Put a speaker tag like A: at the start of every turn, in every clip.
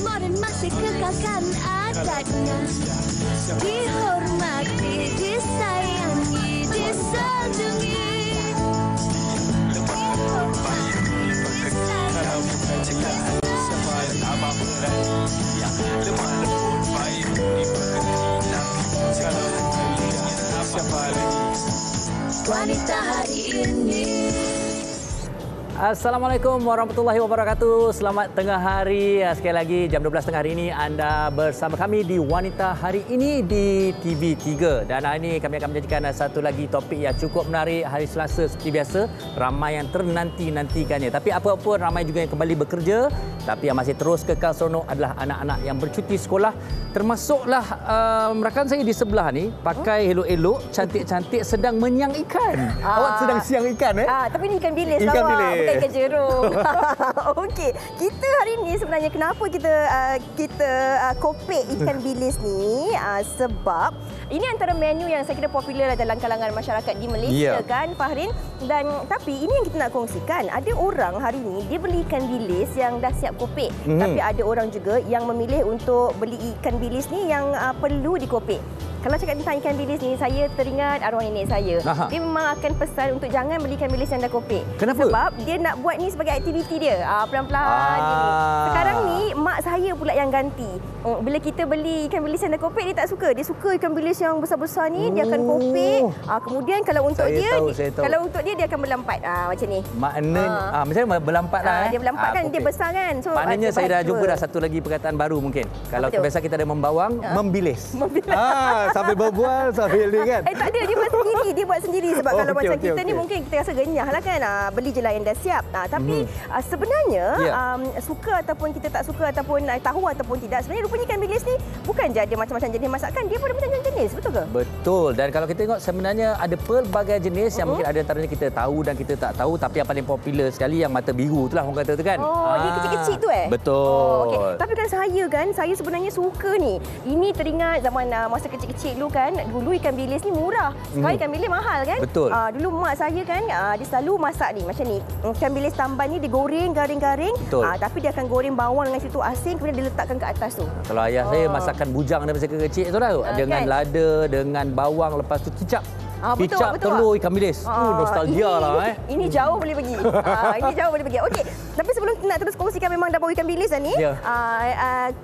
A: modern masih kekalkan adatnya. Dihormati, disayangi, disanjungi. Wanita hari ini.
B: Assalamualaikum warahmatullahi wabarakatuh. Selamat tengah hari. Sekali lagi jam 12 tengah hari ini anda bersama kami di Wanita Hari Ini di TV3. Dan hari ini kami akan menyajikan satu lagi topik yang cukup menarik. Hari Selasa seperti biasa, ramai yang ternanti-nantikannya. Tapi apa-apa ramai juga yang kembali bekerja. Tapi yang masih terus kekal seronok adalah anak-anak yang bercuti sekolah. Termasuklah rakan saya di sebelah ni pakai elok-elok, cantik-cantik sedang menyang ikan. Awak sedang siang ikan
C: Tapi ni ikan bilis
B: Ikan
C: awak,
B: bilis.
C: bukan ikan jerung. Okey, kita hari ni sebenarnya kenapa kita kopek ikan bilis ni sebab ini antara menu yang saya kira popular dalam kalangan masyarakat di Malaysia kan Fahrin. Dan tapi ini yang kita nak kongsikan. Ada orang hari ni dia beli ikan bilis yang dah siap kopek. Tapi ada orang juga yang memilih untuk beli ikan bilis ni yang perlu dikopek. Kalau cakap tentang ikan bilis ni, saya teringat arwah nenek saya. Dia memang akan pesan untuk jangan beli ikan bilis yang dah kopek.
B: Kenapa?
C: Sebab dia nak buat ni sebagai aktiviti dia. Pelan-pelan. Sekarang ni, mak saya pula yang ganti. Bila kita beli ikan bilis yang dah kopek, dia tak suka. Dia suka ikan bilis yang besar-besar ni, dia akan kopek. Kemudian kalau untuk kalau untuk dia akan berlampat. Macam ni.
B: Maknanya, macam mana berlampat lah.
C: Dia berlampat kan, dia besar kan. So,
B: maknanya saya dah jumpa dah satu lagi perkataan baru mungkin. Kalau biasa kita ada membawang, membilis. Sambil berbual, sambil ni kan.
C: Tak ada, dia buat sendiri. Sebab kalau macam kita ni mungkin kita rasa genyah lah kan. Beli je lah yang dah siap. Tapi sebenarnya suka ataupun kita tak suka ataupun tahu ataupun tidak, sebenarnya rupanya ikan bilis ni bukan je ada macam-macam jenis masakan, dia pun ada macam-macam jenis, betul ke?
B: Betul. Dan kalau kita tengok sebenarnya ada pelbagai jenis yang mungkin ada antaranya kita tahu dan kita tak tahu, tapi yang paling popular sekali yang mata biru tu lah orang kata tu kan.
C: Dia kecil-kecil tu
B: Betul.
C: Okay. Tapi kan saya sebenarnya suka ni. Ini teringat zaman masa kecil-kecil dulu kan, dulu ikan bilis ni murah. Sekarang ikan bilis mahal kan?
B: Betul.
C: Dulu mak saya kan, dia selalu masak ni macam ni. Ikan bilis tamban ni digoreng garing-garing. Tapi dia akan goreng bawang dengan situ asin, kemudian diletakkan ke atas tu.
B: Kalau ayah saya masakkan bujang daripada saya kecil tu lah. Dengan
C: kan?
B: lada, dengan bawang, lepas tu kicap.
C: Betul.
B: telur ikan bilis. Nostalgia lah.
C: Ini jauh boleh pergi. Ini jauh boleh pergi. Okey, tapi sebelum nak terus kongsikan memang dah bau ikan bilis dah ni.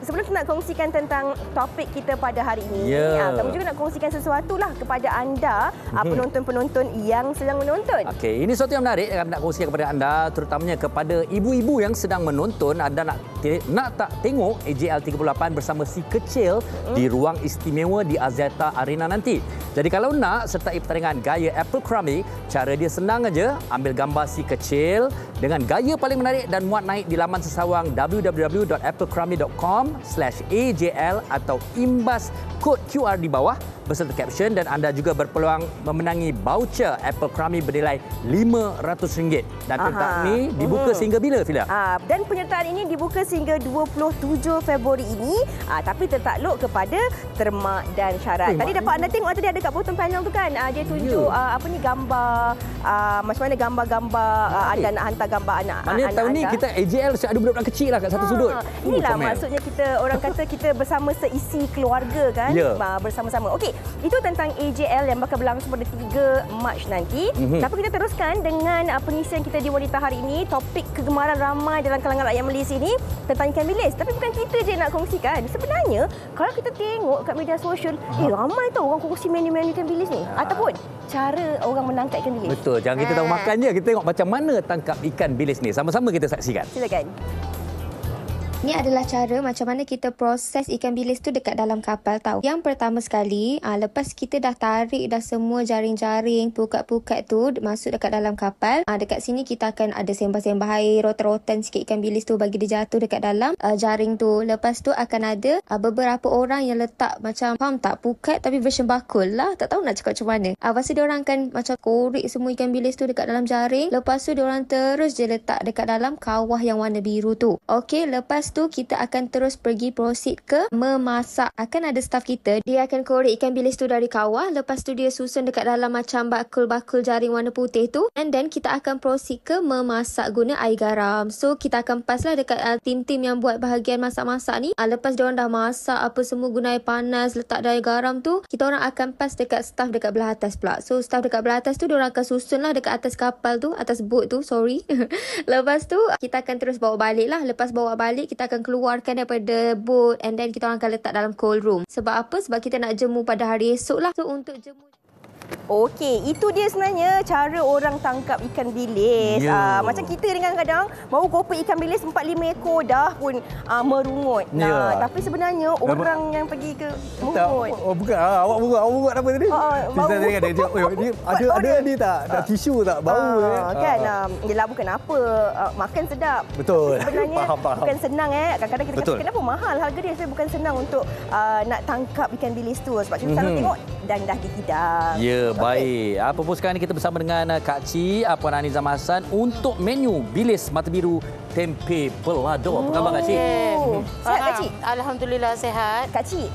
C: Sebelum nak kongsikan tentang topik kita pada hari ini, kami juga nak kongsikan sesuatu lah kepada anda, penonton-penonton yang sedang menonton.
B: Okey, ini sesuatu yang menarik yang kami nak kongsikan kepada anda, terutamanya kepada ibu-ibu yang sedang menonton. Anda nak tak tengok AJL 38 bersama si kecil di ruang istimewa di Axiata Arena nanti. Jadi kalau nak sertai pertandingan gaya Apple Crummy, cara dia senang aja, ambil gambar si kecil dengan gaya paling menarik dan muat naik di laman sesawang www.applecrummy.com/AJL atau imbas kod QR di bawah beserta caption, dan anda juga berpeluang memenangi voucher Apple Crummy bernilai RM500. Dan pentas ni dibuka sehingga bila, Fila?
C: Dan penyertaan ini dibuka sehingga 27 Februari ini, tapi tertakluk kepada terma dan syarat. Tadi dapat anda tengok tadi ada kat bottom panel tu kan, dia tunjuk gambar macam mana gambar-gambar anda nak hantar gambar anak.
B: Maknanya tahun ni kita AJL ada budak-budak kecil lah kat satu sudut.
C: Inilah maksudnya kita, orang kata kita bersama seisi keluarga kan, bersama-sama. Okey, itu tentang AJL yang bakal berlangsung pada 3 Mac nanti. Tapi kita teruskan dengan pengisian kita di Wanita Hari Ini. Topik kegemaran ramai dalam kalangan rakyat Malaysia ni tentang ikan bilis. Tapi bukan kita je nak kongsikan. Sebenarnya kalau kita tengok kat media sosial, ramai tau orang kongsi menu-menu ikan bilis ni. Ataupun cara orang menangkap ikan bilis.
B: Betul. Jangan kita tahu makan je, kita tengok macam mana tangkap ikan bilis ni. Sama-sama kita saksikan.
C: Silakan.
D: Ini adalah cara macam mana kita proses ikan bilis tu dekat dalam kapal tau. Yang pertama sekali, lepas kita dah tarik dah semua jaring-jaring, pukat-pukat tu masuk dekat dalam kapal, dekat sini kita akan ada sembah-sembah air, rotan-rotan sikit ikan bilis tu bagi dia jatuh dekat dalam jaring tu. Lepas tu akan ada beberapa orang yang letak macam, faham tak, pukat tapi version bakul lah. Tak tahu nak cakap macam mana. Lepas tu diorang akan macam korek semua ikan bilis tu dekat dalam jaring. Lepas tu diorang terus je letak dekat dalam kawah yang warna biru tu. Okey, lepas tu kita akan terus pergi proceed ke memasak. Akan ada staff kita, dia akan korek ikan bilis tu dari kawah. Lepas tu dia susun dekat dalam macam bakul-bakul jaring warna putih tu. And then kita akan proceed ke memasak guna air garam. So kita akan paslah dekat tim-tim yang buat bahagian masak-masak ni. Lepas diorang dah masak apa semua guna air panas, letak air garam tu, kita orang akan pas dekat staff dekat belah atas pula. So staff dekat belah atas tu diorang akan susun lah dekat atas kapal tu, atas boat tu, sorry. Lepas tu kita akan terus bawa balik lah. Lepas bawa balik kita akan keluarkan daripada boat and then kita orang akan letak dalam cold room. Sebab apa? Sebab kita nak jemur pada hari esok lah. So untuk jemur,
C: okey, itu dia sebenarnya cara orang tangkap ikan bilis. Macam kita kadang-kadang baru kopek ikan bilis 4-5 ekor dah pun merungut. Tapi sebenarnya orang yang pergi ke merungut.
B: Bukan. Awak merungut apa tadi? Kita tadi ada ni tak? Ada tisu tak? Bau
C: kan? Yelah, bukan apa. Makan sedap.
B: Betul.
C: Sebenarnya
B: faham.
C: bukan senang Kadang-kadang kita kata kenapa mahal harga dia. Saya bukan senang untuk nak tangkap ikan bilis tu. Sebab kita selalu tengok dan dah dihidang.
B: Ya, baik. Apa pun sekarang ni kita bersama dengan Kak Cik, Puan Anizam Hassan untuk menu bilis mata biru tempe pelado. Apa khabar Kak Cik?
C: Sihat Kak Cik?
E: Alhamdulillah sihat.
C: Kak Cik,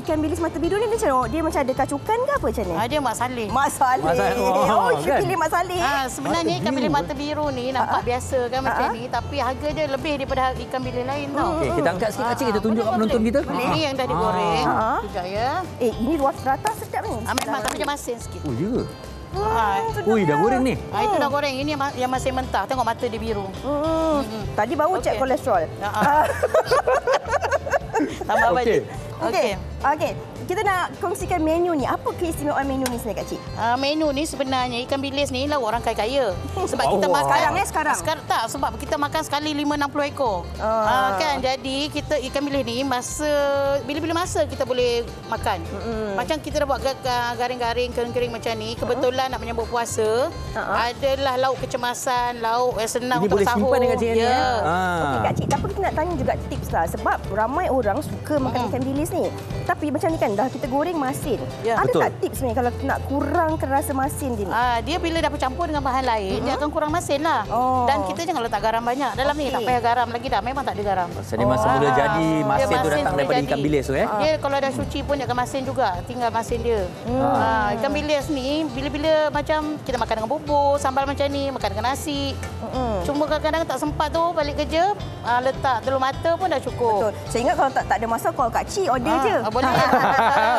C: ikan bilis mata biru ni dia macam ada kacukan ke apa macam ni?
E: Dia Mak Saleh.
C: Mak Saleh. Kita
B: kan?
C: pilih Mak Saleh.
E: Sebenarnya ikan bilis mata biru ni nampak biasa kan macam ni, tapi harga dia lebih daripada ikan bilis lain tau.
B: Okey, kita angkat sikit Kak Cik, kita tunjuk kat penonton kita.
E: Ini yang dah digoreng. Sekejap ya.
C: Ini luar serata sedap ni.
E: Memang tapi dia masin sikit.
B: Oh, ya.
C: Ui,
B: dah goreng ni.
E: Itu dah goreng. Ini yang masih mentah. Tengok mata dia biru.
C: Tadi baru cek kolesterol.
E: Tambah balik.
C: Okey. Kita nak kongsikan menu ni. Apa keistimewaan menu ni sebenarnya Kak Cik?
E: Menu ni sebenarnya ikan bilis ni lauk orang kaya-kaya. Sebab kita makan
C: sekarang.
E: Tak, sebab kita makan sekali 5-60 ekor. Kan, jadi kita ikan bilis ni bila-bila masa kita boleh makan. Macam kita dah buat garing-garing, kering-kering macam ni. Kebetulan nak menyambut puasa, adalah lauk kecemasan, lauk senang
B: ini
E: untuk
B: boleh
E: sahur.
B: simpan dengan Cik ni.
C: Okey Kak Cik, tapi kita nak tanya juga tips lah. Sebab ramai orang suka makan ikan bilis ni. Tapi macam ni kan, dah kita goreng masin. Ada tak tips ni kalau nak kurangkan rasa masin dia ni?
E: Dia bila dah bercampur dengan bahan lain, dia akan kurang masin lah. Dan kita jangan letak garam banyak dalam ni. Tak payah garam lagi dah. Memang tak ada garam.
B: Jadi masa mula jadi masin tu datang daripada ikan bilis tu
E: Dia kalau dah suci pun dia akan masin juga. Tinggal masin dia. Ikan bilis ni bila-bila macam kita makan dengan bubur, sambal macam ni, makan dengan nasi. Cuma kadang-kadang tak sempat tu balik kerja, letak telur mata pun dah cukup.
C: Betul. Saya ingat kalau tak ada masa call Kak Cik, order je.
E: Boleh.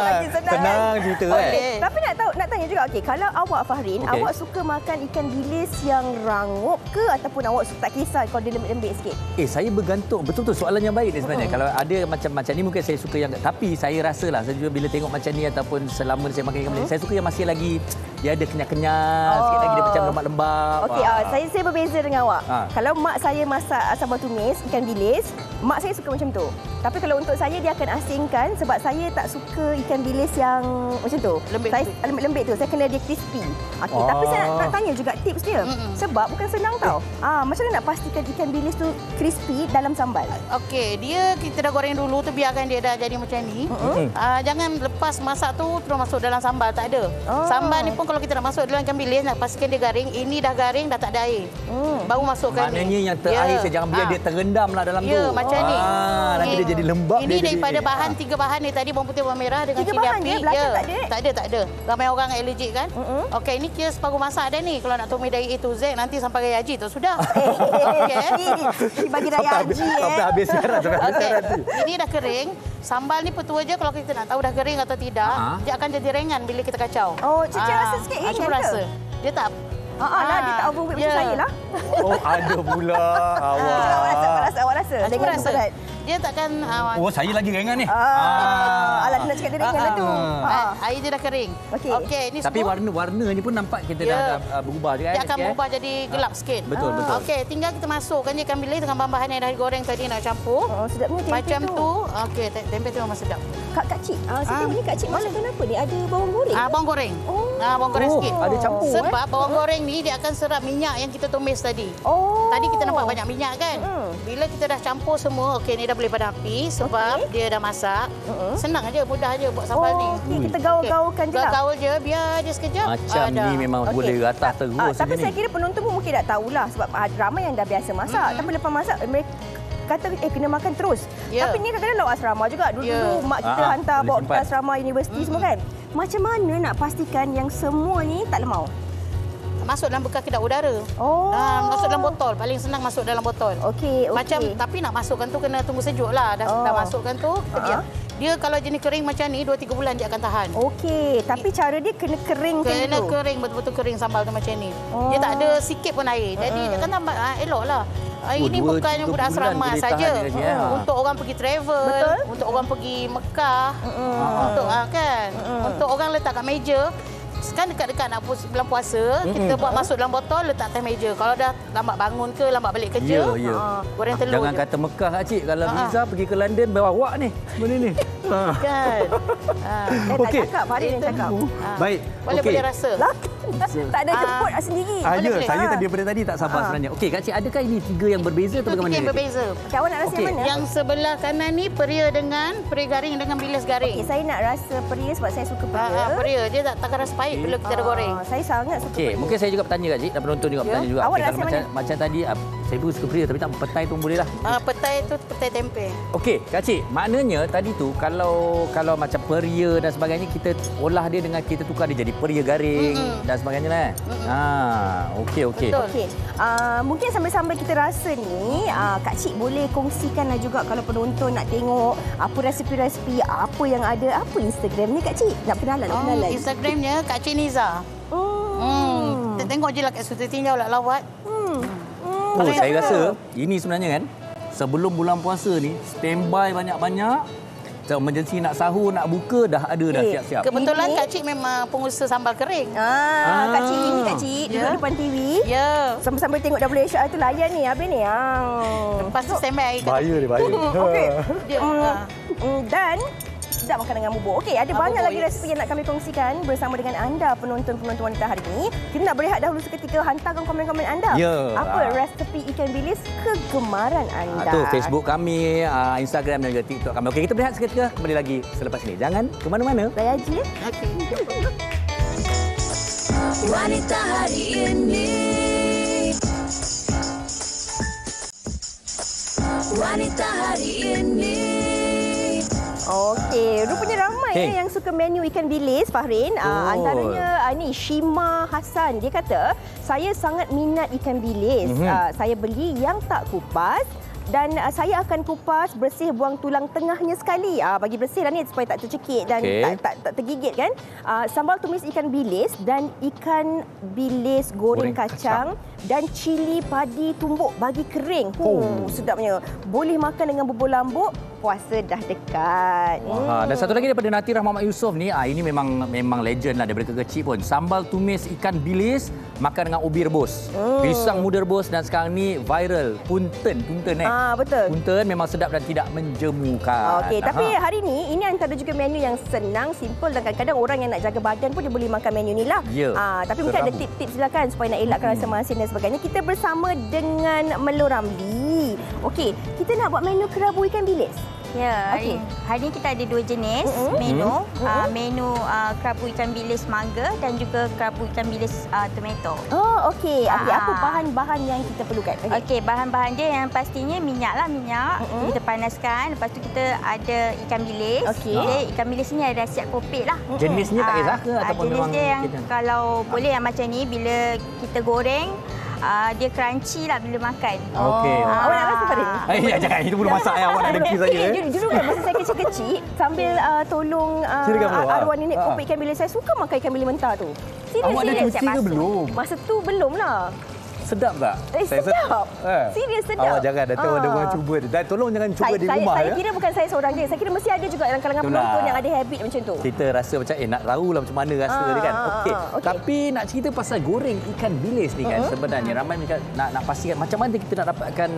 C: Lagi
B: Tenang cerita kan.
C: Tapi nak tanya juga, kalau awak Fahrin, awak suka makan ikan bilis yang rangup ke ataupun awak tak kisah kalau dia lembik-lembik sikit?
B: Saya bergantung. Betul-betul soalan yang baik ni sebenarnya. Kalau ada macam ni mungkin saya suka yang, tapi saya rasalah saya juga bila tengok macam ni ataupun selama saya makan ikan bilis, saya suka yang masih lagi dia ada kenyal-kenyal, sikit lagi dia macam lembab-lembab.
C: Okey, saya berbeza dengan awak. Kalau mak saya masak sambal tumis ikan bilis, mak saya suka macam tu. Tapi kalau untuk saya, dia akan asingkan sebab saya tak suka ikan bilis yang macam tu. Lembik tu. Saya kena dia crispy. Okey, tapi saya nak tanya juga tips dia. Sebab bukan senang tau. Macam mana nak pastikan ikan bilis tu crispy dalam sambal?
E: Okey, kita dah goreng dulu tu, biarkan dia dah jadi macam ni. Jangan lepas masak tu terus masuk dalam sambal, tak ada. Sambal ni pun kalau kita nak masuk dalam ikan bilis, nak pastikan dia garing. Ini dah garing, dah tak ada air. Baru masukkan ni.
B: Maknanya yang terakhir saya jangan biar dia terendam lah dalam tu.
E: Ya, macam ni.
B: Nanti dia jadi lembab.
E: Ini daripada bahan 3 bahan ni tadi, bawang putih, bawang merah dengan cili api. Tak ada. Ramai orang allergic kan. Okey, ini kira separuh masak dah ni. Kalau nak tumis dari A to Z, nanti sampai raya haji tu sudah.
C: Okey. Bagi raya haji
B: sampai habis siaran.
E: Ini dah kering. Sambal ni petua je kalau kita nak tahu dah kering atau tidak. Dia akan jadi ringan bila kita kacau.
C: Cici rasa sikit ringan
E: cuba rasa. Dia tak
C: dia tak overweight macam saya lah.
B: Ada pula awak.
C: Awak rasa.
E: Cuba rasa. Dia takkan...
B: saya lagi ringan ni.
C: Alah, dia nak cakap dia ringan lah tu.
E: Air dia dah kering. Okey, ni
B: tapi
E: semua.
B: warna ni pun nampak kita dah berubah juga.
E: Dia akan berubah jadi gelap sikit.
B: Betul.
E: Okey, tinggal kita masukkan je ikan bilis dengan bahan-bahan yang dah digoreng tadi, nak campur.
C: Sedapnya tempe
E: macam
C: tu.
E: Tu. Okey, tempe tu memang sedap.
C: Kak Cik, saya tengok ni Kak Cik masukkan apa ni? Ada bawang goreng?
E: Bawang goreng. Bawang goreng sikit.
B: Ada campur.
E: Sebab bawang goreng ni dia akan serap minyak yang kita tumis tadi. Tadi kita nampak banyak minyak kan? Bila kita dah campur semua, okey, ni dah boleh padam api sebab dia dah masak. Senang aja, mudah aja buat sambal ni.
C: Kita gaul-gaulkan je lah.
E: Gaul je, biar dia sekejap.
B: Macam ni memang boleh ratah terus.
C: Tapi saya kira penonton pun mungkin tak tahulah sebab ramai yang dah biasa masak. Tapi lepas masak, kata kena makan terus.
E: Ya.
C: Tapi ni kadang-kadang lauk asrama juga. Dulu-dulu mak kita hantar bawa kita asrama universiti semua kan. Macam mana nak pastikan yang semua ni tak lemau?
E: Masuk dalam bekas kedap udara.
C: Oh.
E: Masuk dalam botol. Paling senang masuk dalam botol.
C: Okey.
E: Macam tapi nak masukkan tu kena tunggu sejuk lah. Dah masukkan tu, kita diam. Dia kalau jenis kering macam ni 2-3 bulan dia akan tahan.
C: Okey, tapi cara dia kena kering macam tu.
E: Kena kering, betul-betul kering sambal tu macam ni. Dia tak ada sikit pun air. Jadi dia kan tambah eloklah. Ini bukannya budak asrama saja. Untuk orang pergi travel, untuk orang pergi Mekah, untuk kan, untuk orang letak kat meja. Kan dekat-dekat nak bulan puasa, kita buat masuk dalam botol, letak atas meja. Kalau dah lambat bangun ke, lambat balik kerja, goreng telur.
B: Jangan kata Mekah Kak Cik. Kalau Miza pergi ke London, bawa ni. Benda ni.
E: Kan.
C: Okey. Tak cakap, Farid yang cakap.
B: Baik.
E: Boleh rasa.
C: Tak ada jemput sendiri.
B: Ya, saya daripada tadi tak sabar sebenarnya. Okey Kak Cik, adakah ini 3 yang berbeza atau bagaimana?
E: Yang berbeza.
C: Okay, awak nak rasa yang mana?
E: Yang sebelah kanan ni peria garing dengan bilis garing.
C: Okey, saya nak rasa peria sebab saya suka peria.
E: Peria. Dia takkan rasa pahit bila kita ada goreng.
C: Saya sangat suka peria.
B: Mungkin saya juga bertanya Kak Cik dan penonton juga bertanya juga.
C: Awak
B: Kalau
C: rasa mana?
B: macam tadi, saya pun suka peria tapi tak petai tu boleh lah.
E: Petai tu petai tempe.
B: Okey, Kak Cik, maknanya tadi tu kalau macam peria dan sebagainya, kita olah dia dengan kita tukar dia jadi peria garing dan sebagainya lah. Okey.
C: Okey. Mungkin sambil-sambil kita rasa ni, Kak Cik boleh kongsikanlah juga kalau penonton nak tengok apa resipi-resipi, apa yang ada, apa Instagram ni Kak Cik? Nak kenalan.
E: Instagramnya Kak Cik Niza. Kita tengok je lah kat Sultan Tinjau lawat.
B: Saya rasa ini sebenarnya kan, sebelum bulan puasa ni, standby banyak-banyak. Emergency nak sahur, nak buka, dah ada dah siap-siap.
E: Kebetulan Kak Cik memang pengusaha sambal kering.
C: Kak Cik duduk depan TV.
E: Ya.
C: Sambil-sambil tengok WHR tu layan ni, habis ni.
E: Lepas tu standby.
B: Bahaya.
C: Okey. Dan sedap makan dengan bubur. Okey, ada banyak lagi resipi yang nak kami kongsikan bersama dengan anda penonton-penonton wanita hari ini. Kita nak berehat dahulu seketika, hantarkan komen-komen anda. Apa resipi ikan bilis kegemaran anda?
B: Tu Facebook kami, Instagram dan juga TikTok kami. Okey, kita berehat seketika, kembali lagi selepas ini. Jangan ke mana-mana.
C: Saya Haji.
E: Okey.
A: Wanita hari ini. Wanita hari ini.
C: Okey, rupanya ramai yang suka menu ikan bilis, Fahrin. Antaranya ni Shima Hassan. Dia kata, saya sangat minat ikan bilis. Saya beli yang tak kupas. Dan saya akan kupas, bersih, buang tulang tengahnya sekali. Bagi bersih lah ni supaya tak tercekik dan tak tergigit kan. Sambal tumis ikan bilis dan ikan bilis goreng kacang dan cili padi tumbuk bagi kering. Sedapnya. Boleh makan dengan bubur lambuk. Puasa dah dekat.
B: Dan satu lagi daripada Natirah Muhammad Yusof ni, ini memang legend lah daripada kecil pun. Sambal tumis ikan bilis makan dengan ubi rebus. Pisang muda rebus dan sekarang ni viral punten
C: Betul.
B: Punten memang sedap dan tidak menjemukan.
C: Okey, tapi hari ni ini antara juga menu yang senang, simple dan kadang-kadang orang yang nak jaga badan pun dia boleh makan menu ni lah. Tapi mungkin ada tips-tips silakan supaya nak elakkan rasa masin dan sebagainya. Kita bersama dengan Melur Ramli. Okey, kita nak buat menu kerabu ikan bilis.
F: Ya, hari ini kita ada 2 jenis menu. Menu kerabu ikan bilis mangga dan juga kerabu ikan bilis tomato.
C: Okey. Apa bahan-bahan yang kita perlukan?
F: Okey, bahan-bahan dia yang pastinya minyak. Kita panaskan. Lepas tu kita ada ikan bilis. Okey, ikan bilis ni ada siap kopek lah.
B: Jenisnya tak kisah ke ataupun
F: jenis
B: memang
F: dia yang kalau boleh yang macam ni bila kita goreng dia crunchy lah bila makan.
B: Okey.
C: Awak nak rasa Farid?
B: Jangan, itu belum masak awak nak dengki saja.
C: Jujur kan masa saya kecil-kecil sambil tolong arwah nenek kopek ikan bilis, saya suka makan ikan bilis mentah tu.
B: Awak dah cuci ke belum?
C: Masa tu belum lah.
B: Sedap tak?
C: Sedap. Serius sedap.
B: Awak jangan, nanti ada orang cuba. Dan tolong jangan cuba di rumah.
C: Saya kira bukan saya seorang je. Saya kira mesti ada juga dalam kalangan penonton yang ada habit macam tu.
B: Kita rasa macam nak tahu lah macam mana rasa dia kan. Okey. Tapi nak cerita pasal goreng ikan bilis ni kan sebenarnya ramai nak pastikan macam mana kita nak dapatkan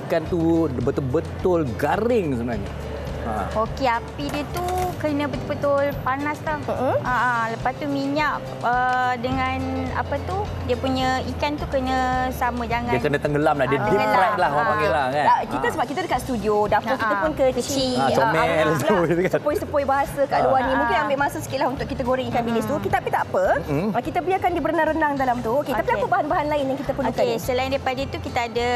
B: ikan tu betul-betul garing sebenarnya.
F: Okey, api dia tu kena betul-betul panas tau. Lepas tu minyak dengan apa tu dia punya ikan tu kena sama, jangan
B: Dia kena tenggelam lah. Dia deep
F: tenggelam.
B: fried lah orang panggil lah kan.
C: Kita sebab kita dekat studio, dapur kita pun kecil.
B: comel semua gitu kan.
C: Sepoi-sepoi bahasa kat luar ni. Mungkin ambil masa sikit lah untuk kita goreng ikan bilis tu. Tapi tak apa. Kita biarkan dia berenang-renang dalam tu. Okey, tapi apa bahan-bahan lain yang kita perlukan?
F: Okey, selain daripada itu kita ada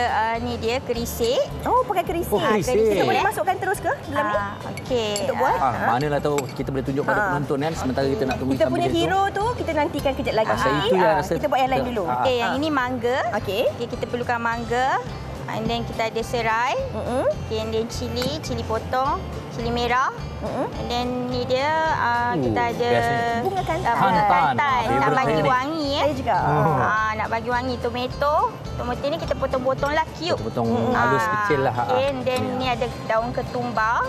F: ni dia kerisik.
C: Oh, pakai kerisik.
B: Oh, kerisik.
C: Kita boleh masukkan terus ke dalam ni?
F: Okey.
C: Untuk buat?
B: Manalah tahu kita boleh tunjuk pada penonton kan sementara kita nak tunggu
C: Kita
B: ikan
C: punya
B: bilis tu.
C: hero tu kita nantikan kejap lagi.
B: Saya itu yang rasa
C: Kita buat yang lain dulu.
F: Okey, yang ini mangga.
C: Okey.
F: Okey, kita perlukan mangga. And then kita ada serai. Okay, and then cili potong, cili merah. And then ni dia kita ada
C: Bunga kantan.
B: Kantan.
F: Nak bagi wangi
C: Saya juga.
F: nak bagi wangi tomato. Tomato ni kita potong-potong lah cube.
B: Potong halus kecil lah.
F: Okay, and then ni ada daun ketumbar.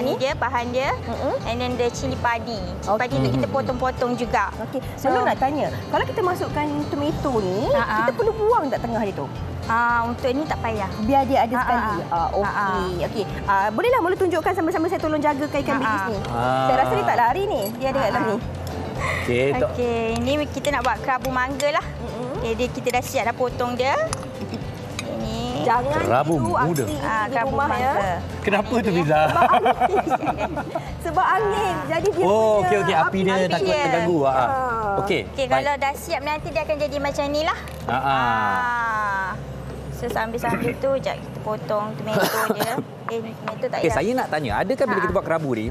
F: Ni dia bahan dia. And then the cili padi. Cili padi tu kita potong-potong juga.
C: Okey, sebelum nak tanya, kalau kita masukkan tomato ni, kita perlu buang tak tengah dia tu?
F: Untuk ni tak payah.
C: Biar dia ada sekali. Okey. Bolehlah mula tunjukkan sambil-sambil saya tolong jaga ikan bilis ni. Saya rasa dia tak lari ni. Dia ada kat dalam ni.
F: Okey, ni kita nak buat kerabu mangga lah. Okey, kita dah siap dah potong dia. Ini
C: Jangan
B: kerabu
C: tiru
B: muda.
C: aksi di
F: kerabu
C: rumah
F: mangga.
C: ya.
B: Kenapa tu Fiza?
C: Sebab angin. Jadi dia
B: Oh,
C: punya
B: okey. Api dia takut
F: dia.
B: terganggu. Okey.
F: Okey, kalau dah siap nanti dia akan jadi macam ni lah. So sambil-sambil tu jap kita potong tomato dia. Tomato tak
B: Okey,
F: payah.
B: saya nak tanya, adakah bila kita buat kerabu ni,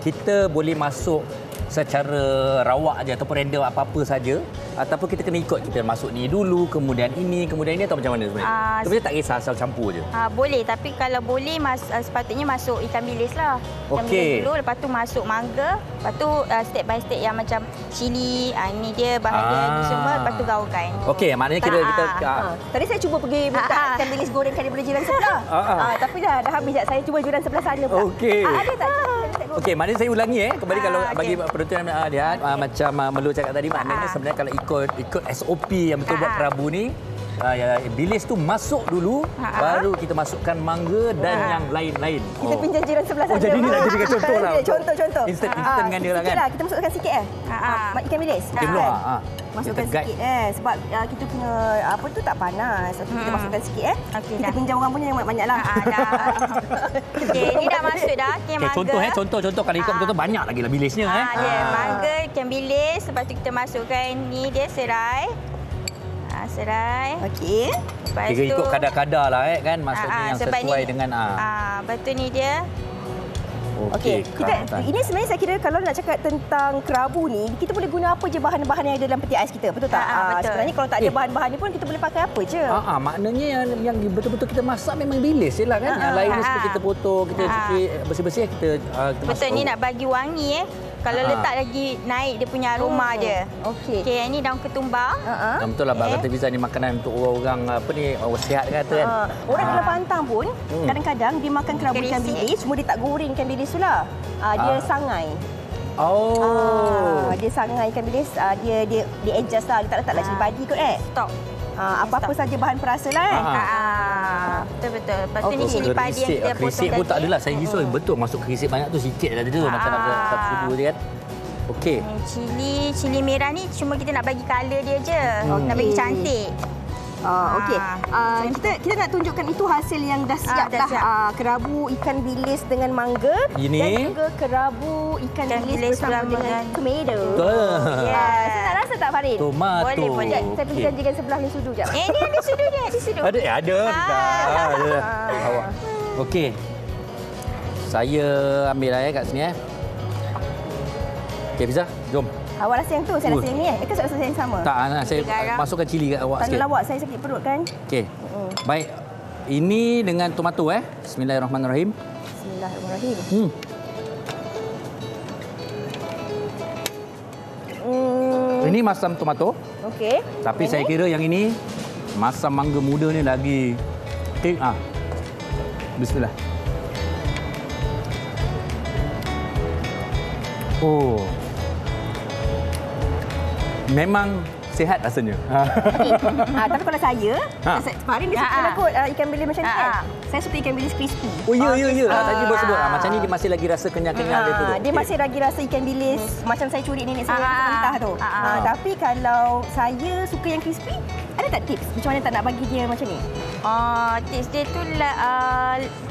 B: kita boleh masuk secara rawak aja ataupun random apa-apa saja, ataupun kita kena ikut, kita masuk ni dulu, kemudian ini atau macam mana sebenarnya? Sebenarnya tak kisah, asal campur je.
F: Boleh, tapi kalau boleh sepatutnya masuk ikan bilis lah. Ikan bilis dulu, lepas tu masuk mangga, lepas tu step by step yang macam cili, ini dia bahan dia ni semua, lepas tu gaulkan.
B: Okey, maknanya kita
C: Tadi saya cuba pergi buka ikan bilis goreng daripada jiran sebelah. Tapi dah habis jap. Saya cuba jiran sebelah sana pula.
B: Okey.
C: Ada tak?
B: Okey, maknanya saya ulangi kembali kalau bagi penonton yang lihat macam Melu cakap tadi, maknanya sebenarnya kalau ikut SOP yang betul buat kerabu ni, bilis tu masuk dulu, baru kita masukkan mangga dan yang lain-lain.
C: Kita pinjam jiran sebelah sana.
B: Jadi ni nak jadikan contoh lah.
C: Contoh.
B: Instant dengan dia lah kan.
C: Kita masukkan sikit ikan bilis.
B: Okey, belum.
C: Masukkan
B: Kita
C: sikit sebab kita punya apa tu tak panas. Kita masukkan sikit
F: Okey,
C: kita
F: dah.
C: pinjam orang punya yang banyaklah.
F: Dah. Okey, ni dah masuk dah. Okey, mangga.
B: Contoh kalau ikut betul-betul banyak lagi lah bilisnya
F: Mangga, ikan bilis, lepas tu kita masukkan ni dia serai. Serai.
C: Okey.
F: Lepas
B: Kita
F: tu
B: ikut kadar-kadar lah kan, maksudnya yang
F: sebab
B: sesuai
F: ni,
B: dengan
F: lepas tu ni dia.
C: Okey. Ini sebenarnya saya kira kalau nak cakap tentang kerabu ni, kita boleh guna apa je bahan-bahan yang ada dalam peti ais kita, betul tak?
F: Betul.
C: Sebenarnya kalau tak ada bahan-bahan ni pun kita boleh pakai apa je.
B: Maknanya yang betul-betul kita masak memang bilis je lah kan. Yang lain ni seperti kita potong, kita cuci bersih-bersih, kita
F: Betul, ni nak bagi wangi Kalau letak lagi naik dia punya aroma dia.
C: Okey.
F: Okey, yang ni daun ketumbar.
B: Betul lah, Abang kata Fiza ni makanan untuk orang-orang apa ni, orang sihat kata kan.
C: Orang dalam pantang pun kadang-kadang dia makan kerabu ikan bilis, cuma dia tak goreng ikan bilis tu lah. Dia sangai. Dia sangai ikan bilis, dia adjust lah, dia tak letak cili padi kot
F: Stop.
C: Apa-apa saja bahan perasa lah kan.
F: Betul-betul. Lepas tu ni cili padi yang kita potong
B: kerisik pun tak adalah. Saya risau betul masuk kerisik banyak tu sikit lah tu. Macam nak satu sudu je kan. Okey.
F: Cili merah ni cuma kita nak bagi colour dia je. Nak bagi cantik.
C: Okey. Kita nak tunjukkan itu hasil yang dah siap
F: dah
C: dah.
F: siap.
C: Kerabu ikan bilis dengan mangga
B: Ini.
C: dan juga kerabu ikan bilis bersama dengan tomato. Saya nak rasa tak Farid?
B: Tomato.
C: Boleh. Saya pergi janjikan sebelah ni sudu jap.
F: Ni ada sudu dia, ada sudu.
B: Ada. Awak. Okey. Saya ambil lah kat sini Okey, Fiza, jom.
C: Awak rasa yang tu, saya rasa yang ni ke saya rasa yang sama?
B: Tak, saya masukkan cili kat awak
C: Tak
B: sikit.
C: nak lawak, saya sakit perut kan?
B: Okey. Baik. Ini dengan tomato Bismillahirrahmanirrahim.
C: Bismillahirrahmanirrahim.
B: Ini masam tomato.
C: Okey.
B: Tapi saya kira yang ini masam mangga muda ni lagi Bismillah. Memang sihat rasanya.
C: Tapi kalau saya, Farid dia suka kot ikan bilis macam ni kan. saya suka ikan bilis crispy.
B: Oh ya. Tadi baru sebut macam ni dia masih lagi rasa kenyal-kenyal dia tu.
C: Dia masih lagi rasa ikan bilis macam saya curi nenek saya mentah tu. Tapi kalau saya suka yang crispy, ada tak tips macam mana tak nak bagi dia macam ni?
F: Tips dia tu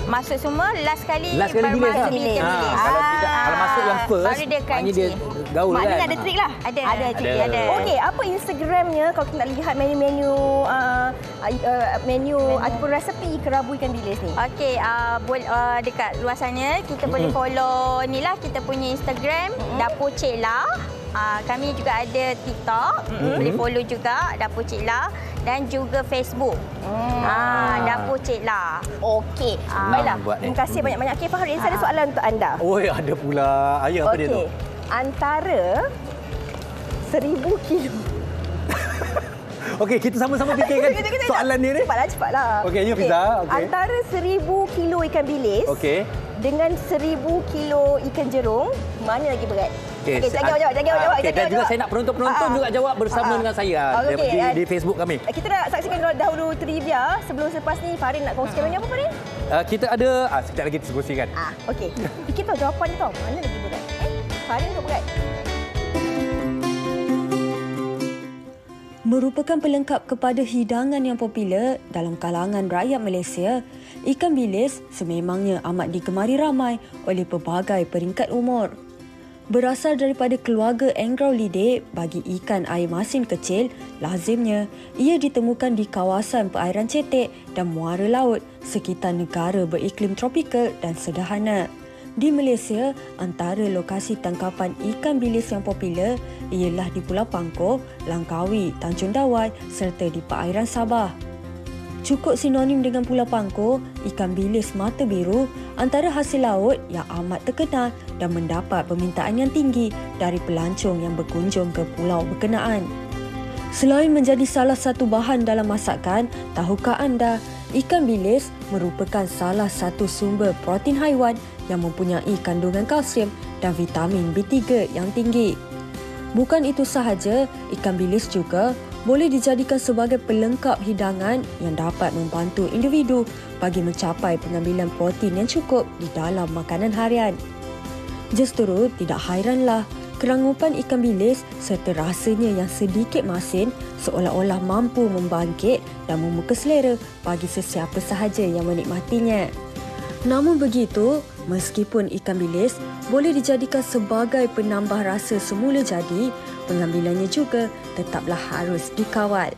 F: masuk semua last kali
B: bilis lah.
F: ikan bilis.
B: Kalau masuk yang first,
F: baru dia
B: maknanya dia gaul kan.
C: Maknanya ada trik lah.
F: Ada trik.
C: Okey, apa Instagramnya kalau kita nak lihat menu ataupun resepi kerabu ikan bilis ni?
F: Okey, dekat luar sana kita boleh follow ni lah kita punya Instagram Dapur Cik La. Kami juga ada TikTok, boleh follow juga Dapur Cik La dan juga Facebook. Dapur Cik La.
C: Okey. Baiklah. Terima kasih banyak-banyak. Okey, Fahrin, saya ada soalan untuk anda.
B: Oh, ada pula. Ayah apa dia tu?
C: Antara 1000 kilo.
B: Okey, kita sama-sama fikirkan soalan ni.
C: Cepatlah.
B: Okey, ya Fiza.
C: Antara 1000 kilo ikan bilis dengan 1000 kilo ikan jerung, mana lagi berat? Okey, jangan jawab.
B: Dan juga saya nak penonton-penonton juga jawab bersama dengan saya di Facebook kami.
C: Kita nak saksikan dahulu trivia. Sebelum selepas ni, Fahrin nak kongsikan menu apa, Fahrin?
B: Kita ada, sekejap lagi kita kongsikan.
C: Okey. Fikir tahu jawapan ni tau. Mana lagi berat? Fahrin tu berat.
G: Merupakan pelengkap kepada hidangan yang popular dalam kalangan rakyat Malaysia, ikan bilis sememangnya amat digemari ramai oleh pelbagai peringkat umur. Berasal daripada keluarga Engraulidae, bagi ikan air masin kecil, lazimnya ia ditemukan di kawasan perairan cetek dan muara laut sekitar negara beriklim tropikal dan sederhana. Di Malaysia, antara lokasi tangkapan ikan bilis yang popular ialah di Pulau Pangkor, Langkawi, Tanjung Dawai serta di perairan Sabah. Cukup sinonim dengan Pulau Pangkor, ikan bilis mata biru antara hasil laut yang amat terkenal dan mendapat permintaan yang tinggi dari pelancong yang berkunjung ke pulau berkenaan. Selain menjadi salah satu bahan dalam masakan, tahukah anda ikan bilis merupakan salah satu sumber protein haiwan yang mempunyai kandungan kalsium dan vitamin B3 yang tinggi. Bukan itu sahaja, ikan bilis juga boleh dijadikan sebagai pelengkap hidangan yang dapat membantu individu bagi mencapai pengambilan protein yang cukup di dalam makanan harian. Justru tidak hairanlah kerangupan ikan bilis serta rasanya yang sedikit masin seolah-olah mampu membangkit dan membuka selera bagi sesiapa sahaja yang menikmatinya. Namun begitu, meskipun ikan bilis boleh dijadikan sebagai penambah rasa semula jadi, pengambilannya juga tetaplah harus dikawal.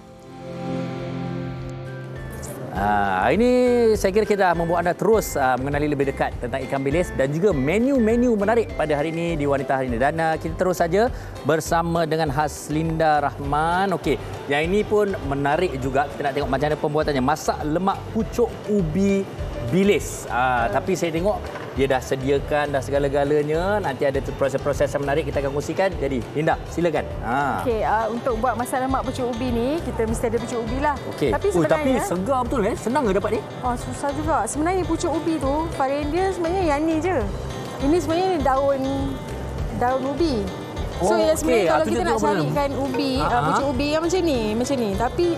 B: Hari ini saya kira kita dah membuat anda terus mengenali lebih dekat tentang ikan bilis dan juga menu-menu menarik pada hari ini di Wanita Hari ini. Dan kita terus saja bersama dengan Haslinda Rahman. Okey, yang ini pun menarik juga. Kita nak tengok macam mana pembuatannya. Masak lemak pucuk ubi bilis. Tapi saya tengok dia dah sediakan dah segala-galanya. Nanti ada proses-proses yang menarik kita akan kongsikan. Jadi, Linda, silakan.
H: Okey, untuk buat masak lemak pucuk ubi ni, kita mesti ada pucuk ubi lah.
B: Okey.
H: Tapi sebenarnya
B: segar betul senang ke dapat ni?
H: Susah juga. Sebenarnya pucuk ubi tu, varian dia sebenarnya yang ni je. Ini sebenarnya daun ubi. So yang sebenarnya kalau kita nak carikan ubi, pucuk ubi yang macam ni. Tapi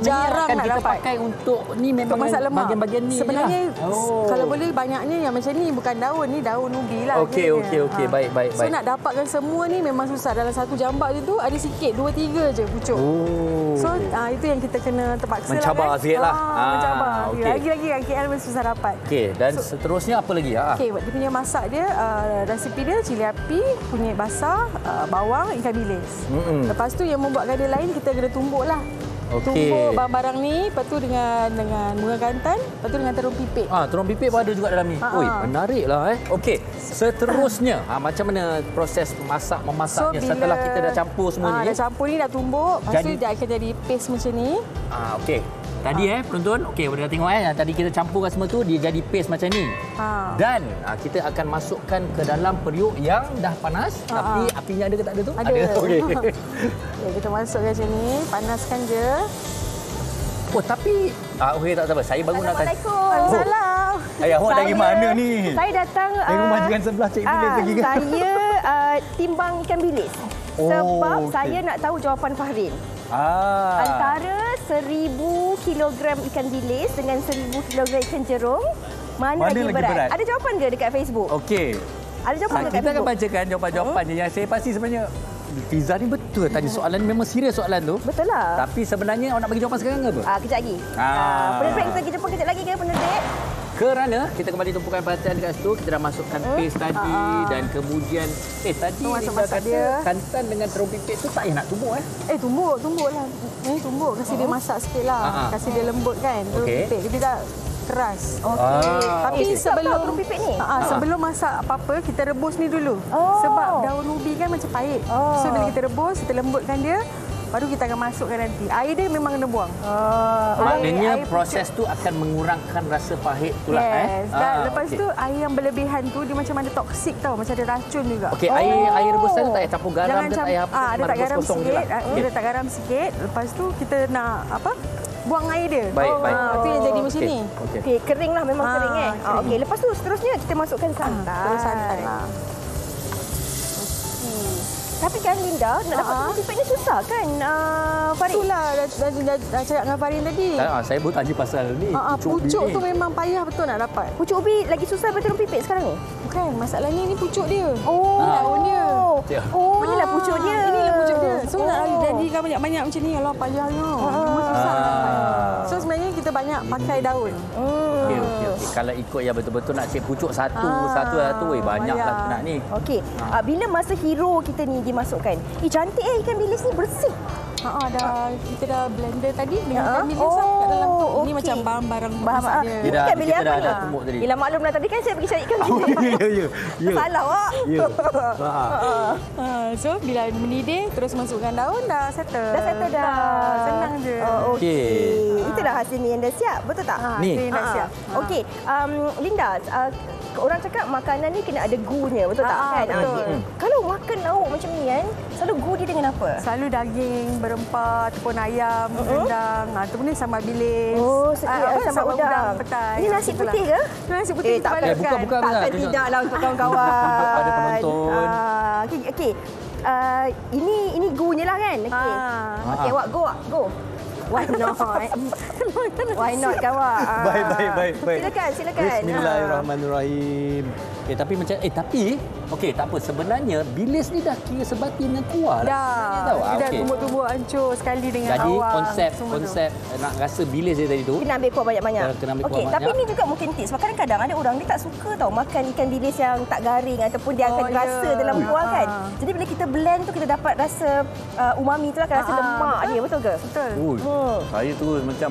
H: jarang
B: akan
H: nak
B: kita
H: dapat
B: pakai untuk ni memang
H: masak lemak.
B: Bahagian ni
H: sebenarnya kalau boleh banyaknya yang macam ni bukan daun ni, daun ubi lah.
B: Okey. Baik.
H: So nak dapatkan semua ni memang susah. Dalam satu jambak tu ada sikit 2-3 je pucuk. So itu yang kita kena terpaksa
B: mencabar sikit lah.
H: Mencabar. Lagi-lagi kan KL memang susah dapat.
B: Okey, dan seterusnya apa lagi?
H: Okey, dia punya masak dia resipi dia cili api, kunyit basah, bawang, ikan bilis. Lepas tu yang membuatkan dia lain kita kena tumbuk lah. Tumbuk barang-barang ni, lepas tu dengan bunga kantan, lepas tu dengan terung pipit.
B: Terung pipit pun ada juga dalam ni. Menariklah Okey, seterusnya macam mana proses memasaknya setelah kita dah campur semua ni?
H: Dah campur ni, dah tumbuk, lepas tu dia akan jadi paste macam ni.
B: Okey. Tadi penonton, okey boleh tengok tadi kita campurkan semua tu dia jadi paste macam ni. Dan kita akan masukkan ke dalam periuk yang dah panas, tapi apinya ada ke tak ada tu?
H: Ada.
B: Okey.
H: Kita masukkan macam ni, panaskan je.
B: Tapi okey tak apa. Saya baru nak tanya.
C: Waalaikumsalam.
B: Ayah awak dari mana ni?
C: Saya datang
B: dari majikan sebelah Cik Bilis pergi kan?
C: Saya timbang ikan bilis. Sebab saya nak tahu jawapan Fahrin. Antara 1000 kilogram ikan bilis dengan 1000 kilogram ikan jerung, mana lagi berat? Ada jawapan ke dekat Facebook?
B: Okey.
C: Ada jawapan ke dekat
B: Kita akan
C: Facebook?
B: bacakan jawapan-jawapan yang saya pasti sebenarnya Fiza ni betul tanya soalan ni, memang serius soalan tu.
C: Betul lah.
B: Tapi sebenarnya awak nak bagi jawapan sekarang ke apa?
C: Kejap lagi. Penerbit kita jumpa kejap lagi ke penerbit?
B: Kerana kita kembali tumpukan perhatian dekat situ, kita dah masukkan paste tadi dan kemudian tadi Linda kata kantan dengan terung pipit tu tak payah nak tumbuk
H: Tumbuk lah. Tumbuk kasi dia masak sikitlah. Kasi dia lembut kan. Terung pipit dia tak keras. Tapi sebelum
C: terung pipit ni.
H: Sebelum masak apa-apa kita rebus ni dulu. Sebab daun ubi kan macam pahit. So bila kita rebus, kita lembutkan dia, baru kita akan masukkan nanti. Air dia memang kena buang.
B: Maknanya proses tu akan mengurangkan rasa pahit tu lah.
H: Yes. Dan lepas tu air yang berlebihan tu dia macam ada toksik tau, macam ada racun juga.
B: Okey, air rebusan tu tak payah campur garam ke, tak payah apa.
H: Ada tak garam
B: kosong
H: sikit, letak garam sikit. Lepas tu kita nak buang air dia.
B: Baik.
H: Itu yang jadi macam ni.
C: Okey, kering lah, memang kering Okey, lepas tu seterusnya kita masukkan santan.
H: Terus santan lah.
C: Tapi kan Linda, nak dapat terung pipit ni susah kan, Farid?
H: Itulah dah cakap dengan Farid tadi.
B: Saya pun tanya pasal ni.
H: Pucuk tu memang payah betul nak dapat.
C: Pucuk ubi lagi susah daripada terung pipit sekarang ni?
H: Bukan, masalahnya ni pucuk dia.
C: Daun
H: dia.
C: Inilah pucuk dia.
H: Inilah pucuk dia. So nak jadikan banyak-banyak macam ni, alah payahnya. Susah nak dapat. So sebenarnya kita banyak pakai daun.
B: Okey. Kalau ikut yang betul-betul nak cek pucuk satu, banyaklah nak ni.
C: Okey. Bila masa hero kita ni dimasukkan, cantik ikan bilis ni bersih.
H: Kita dah blender tadi dengan ikan bilis kat dalam tu. Ini macam barang-barang masak dia.
C: Ikan bilis apa ni?
B: Dah tumbuk tadi.
C: Yelah, maklumlah tadi kan saya pergi cari ikan bilis. Salah awak.
H: So bila mendidih terus masukkan daun, dah settle.
C: Dah.
H: Senang je.
C: Okey. Itulah hasil ni yang dah siap, betul tak?
B: Ni
H: dah siap.
C: Okey, Linda, orang cakap makanan ni kena ada gunya, betul tak? Kan?
H: Betul.
C: Kalau makan lauk macam ni kan, selalu gu dia dengan apa?
H: Selalu daging, berempah, ataupun ayam, rendang, ataupun ni sambal bilis.
C: Sambal udang
H: petai.
C: Ini nasi putih ke?
H: Nasi putih kita balikkan.
B: Buka
C: Takkan tidaklah untuk kawan-kawan.
B: Pada penonton.
C: Okey. Ini gunya lah kan? Okey, awak go. Why not? Why not kan awak?
B: Baik.
C: Silakan.
B: Bismillahirrahmanirrahim. Tapi okey, tak apa. Sebenarnya bilis ni dah kira sebati dengan kuah
H: dah. Dia dah tumbuk-tumbuk hancur sekali dengan
B: jadi
H: awam.
B: konsep nak rasa bilis dia tadi tu.
C: Kena ambil kuah banyak-banyak.
B: Okey,
C: tapi ni juga mungkin tips. Sebab kadang-kadang ada orang dia tak suka tau makan ikan bilis yang tak garing ataupun dia akan rasa dalam kuah kan. Jadi bila kita blend tu kita dapat rasa umami tu, akan rasa lemak dia, betul ke?
H: Betul.
B: Saya tu macam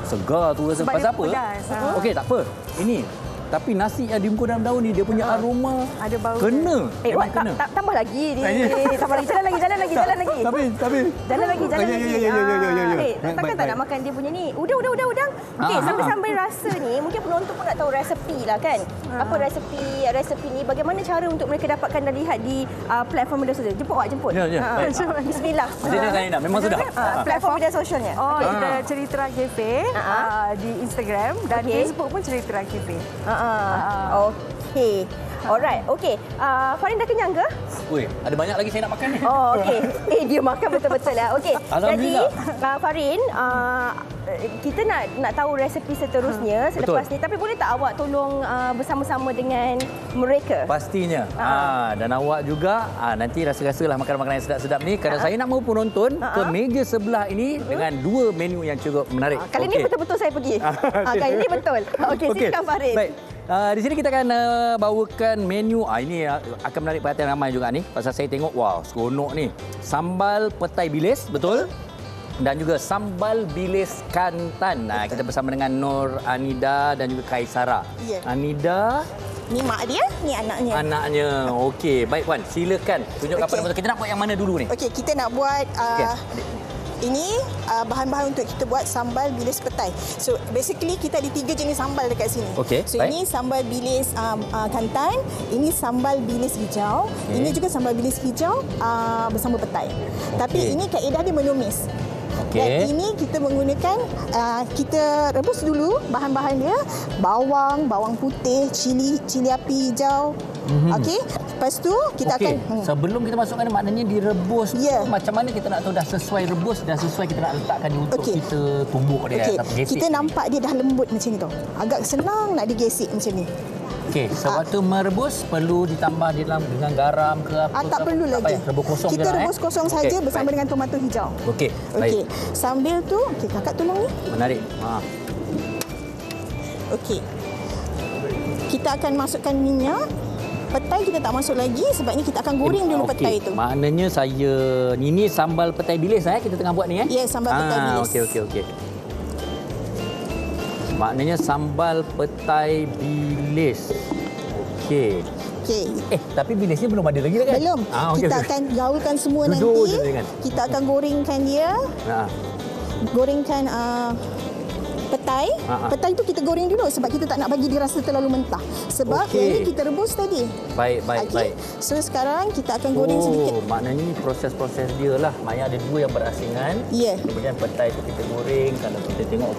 B: segar tu rasa.
H: Sebab
B: pasal apa?
H: Pedas,
B: Okey, tak apa. Ini tapi nasi yang diungkul dalam daun ni dia punya aroma
H: ada bau.
B: Kena.
C: Kena. Tambah lagi ni. Tambah lagi. Jalan lagi.
B: Tapi
C: Jalan lagi.
B: Ya.
C: Takkan tak nak makan dia punya ni. Udang. Okey, sambil rasa ni, mungkin penonton pun nak tahu resepi lah kan. Apa resepi ni, bagaimana cara untuk mereka dapatkan dan lihat di platform media sosial. Jemput.
B: Ya.
C: Bismillah.
B: Saya nak memang sudah.
C: Platform media sosialnya.
H: Kita Cerita Cafe di Instagram dan Facebook pun Cerita Cafe.
C: Okey. Alright. Okey. Farin dah kenyang ke?
B: Weh, ada banyak lagi saya nak makan ni.
C: Okey. Dia makan betul-betul lah. Okey. Jadi, Farin, kita nak tahu resepi seterusnya selepas ni. Tapi boleh tak awak tolong bersama-sama dengan mereka?
B: Pastinya. Dan awak juga nanti rasa-rasalah makanan-makanan yang sedap-sedap ni. Kerana saya nak mahu penonton ke meja sebelah ini dengan dua menu yang cukup menarik.
C: Kali ni betul-betul saya pergi. Kali ni betul. Okey, silakan Farin.
B: Baik. Di sini kita akan bawakan menu. Ini akan menarik perhatian ramai juga ni. Pasal saya tengok, wow, seronok ni. Sambal petai bilis, betul? Dan juga sambal bilis kantan. Kita bersama dengan Nur Anida dan juga Kaisara.
I: Ya.
B: Anida.
I: Ni mak dia, ni anaknya.
B: Anaknya. Okey, baik Puan. Silakan tunjukkan pada kita nak buat yang mana dulu ni.
I: Okey, kita nak buat ini bahan-bahan untuk kita buat sambal bilis petai. So basically kita ada 3 jenis sambal dekat sini.
B: Okay,
I: so ini sambal bilis kantan, ini sambal bilis hijau, ini juga sambal bilis hijau bersama petai. Tapi ini kaedah dia menumis. Dan ini kita menggunakan, kita rebus dulu bahan-bahan dia. Bawang, bawang putih, cili api hijau. Okey. Lepas tu kita akan
B: sebelum kita masukkan maknanya direbus tu macam mana kita nak tahu dah sesuai rebus, dah sesuai kita nak letakkan dia untuk kita tumbuk dia atau gesek.
I: Kita nampak dia dah lembut macam ni tau. Agak senang nak digesek macam ni.
B: Okey, sewaktu merebus perlu ditambah di dalam dengan garam ke apa?
I: Tak perlu lagi.
B: Rebus kosong
I: kita rebus kosong saja bersama dengan tomato hijau.
B: Okey.
I: Okey. Sambil tu, kakak tolong ni.
B: Menarik.
I: Okey. Kita akan masukkan minyak. Petai kita tak masuk lagi sebab ni kita akan goreng dulu petai tu.
B: Maknanya ini sambal petai bilis kita tengah buat ni
I: Ya, sambal petai bilis.
B: Okey. Maknanya sambal petai bilis. Okey. Tapi bilisnya belum ada lagi kan?
I: Belum. Kita akan gaulkan semua nanti. Kita akan gorengkan dia. Gorengkan petai. Petai tu kita goreng dulu sebab kita tak nak bagi dia rasa terlalu mentah. Sebab yang ni kita rebus tadi.
B: Baik.
I: So sekarang kita akan goreng sedikit.
B: Maknanya ni proses-proses dia lah. Maya ada dua yang berasingan. Kemudian petai tu kita goreng. Kalau kita tengok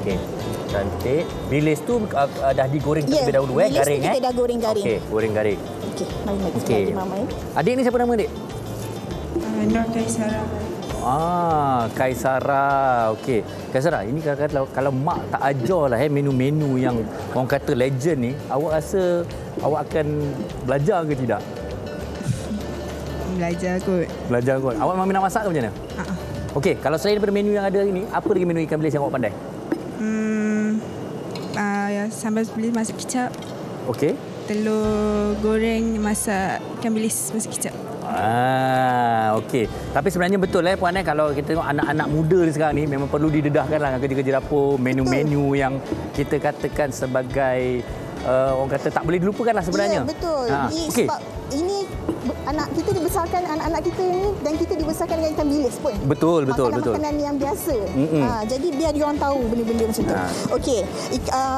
B: cantik. Bilis tu dah digoreng terlebih dahulu
I: garing
B: garing
I: kita dah goreng garing.
B: Okey, goreng garing.
I: Mari Mama.
B: Adik ni siapa nama adik?
J: Nur Kaisara.
B: Kaisara. Okey. Kaisara, ini kalau mak tak ajarlah menu-menu yang orang kata legend ni, awak rasa awak akan belajar ke tidak?
J: Belajar kot.
B: Awak memang nak masak ke macam mana? Okey, kalau selain daripada menu yang ada ini, apa lagi menu ikan bilis yang awak pandai?
J: Sambal bilis masak kicap.
B: Okey.
J: Telur goreng masak ikan bilis masak kicap.
B: Okey. Tapi sebenarnya betul puan kalau kita tengok anak-anak muda sekarang ni memang perlu didedahkanlah kerja-kerja dapur, menu-menu yang kita katakan sebagai orang kata tak boleh dilupakanlah sebenarnya.
I: Ya, betul. Sebab ini anak kita dibesarkan, anak-anak kita ni dan kita dibesarkan dengan ikan bilis pun.
B: Betul.
I: Makanan yang biasa. Jadi biar dia orang tahu benda-benda macam tu. Okey.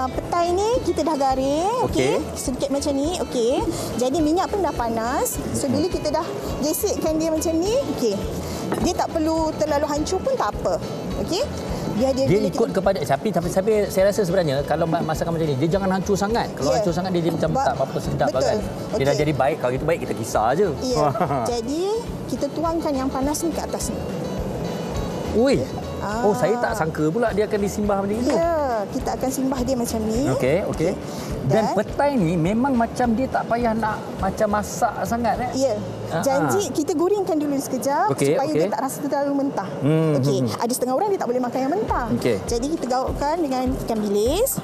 I: Petai ni kita dah garing, okey. Sedikit macam ni, okey. Jadi minyak pun dah panas. So bila kita dah gesekkan dia macam ni, okey. Dia tak perlu terlalu hancur pun tak apa. Okey. Dia
B: ikut kepada tapi saya rasa sebenarnya kalau masakan macam ni dia jangan hancur sangat. Kalau hancur sangat dia macam tak apa sedap kan. Dia dah jadi baik, kalau itu baik kita kisar aje.
I: Jadi kita tuangkan yang panas ni ke atas ni.
B: Saya tak sangka pula dia akan disimbah macam itu.
I: Ya, kita akan simbah dia macam ni.
B: Okey. Dan petai ni memang macam dia tak payah nak macam masak sangat
I: Ya. Janji kita gorengkan dulu sekejap supaya dia tak rasa terlalu mentah. Okey. Ada setengah orang dia tak boleh makan yang mentah. Jadi kita gaulkan dengan ikan bilis.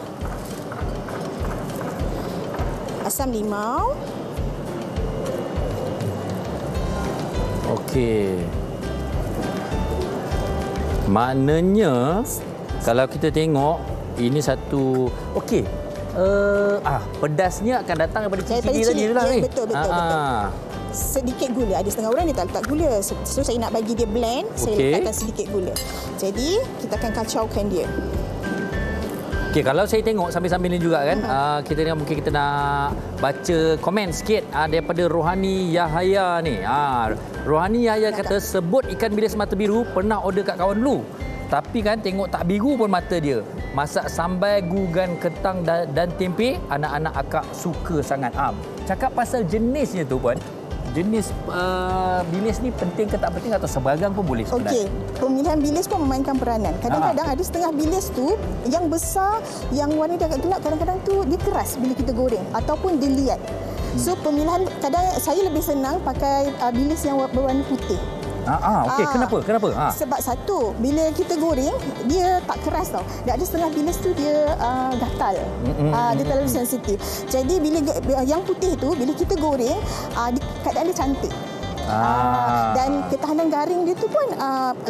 I: Asam limau.
B: Okey. Maknanya kalau kita tengok ini satu pedasnya akan datang daripada cili tadi lah ni.
I: Betul. Sedikit gula. Ada setengah orang dia tak letak gula. So saya nak bagi dia blend, saya letakkan sedikit gula. Jadi kita akan kacaukan dia.
B: Okey, kalau saya tengok sambil-sambil ni juga kan, kita tengok mungkin kita nak baca komen sikit daripada Rohani Yahaya ni. Rohani Yahaya kata sebut ikan bilis mata biru pernah order kat kawan dulu. Tapi kan tengok tak biru pun mata dia. Masak sambal gugan kentang dan tempe, anak-anak akak suka sangat. Cakap pasal jenisnya tu puan. Jenis bilis ni penting ke tak penting atau sebarang pun boleh sebenarnya?
I: Okey, pemilihan bilis pun memainkan peranan. Kadang-kadang ada setengah bilis tu yang besar, yang warna dia agak gelap, kadang-kadang tu dia keras bila kita goreng ataupun dia liat. So pemilihan, kadang saya lebih senang pakai bilis yang berwarna putih.
B: Okey, kenapa?
I: Sebab satu, bila kita goreng dia tak keras tau. Dan ada setengah bilis tu dia gatal. Dia terlalu sensitif. Jadi bila yang putih tu bila kita goreng keadaan dia cantik. Dan ketahanan garing dia tu pun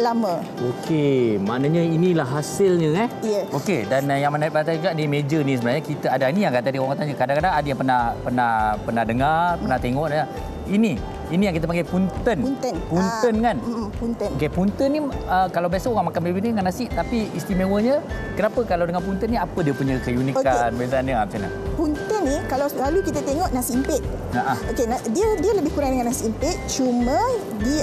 I: lama.
B: Okey, maknanya inilah hasilnya
I: Ya.
B: Okey, dan yang menarik perhatian juga di meja ni sebenarnya kita ada ni yang tadi orang tanya. Kadang-kadang ada yang pernah dengar, pernah tengok Ini yang kita panggil punten. Punten kan?
I: Punten.
B: Okey, punten ni kalau biasa orang makan bebek ni dengan nasi, tapi istimewanya kenapa kalau dengan punten ni apa dia punya keunikan bezaannya macam mana?
I: Punten ni ni, kalau selalu kita tengok nasi impit. Okey, dia lebih kurang dengan nasi impit, cuma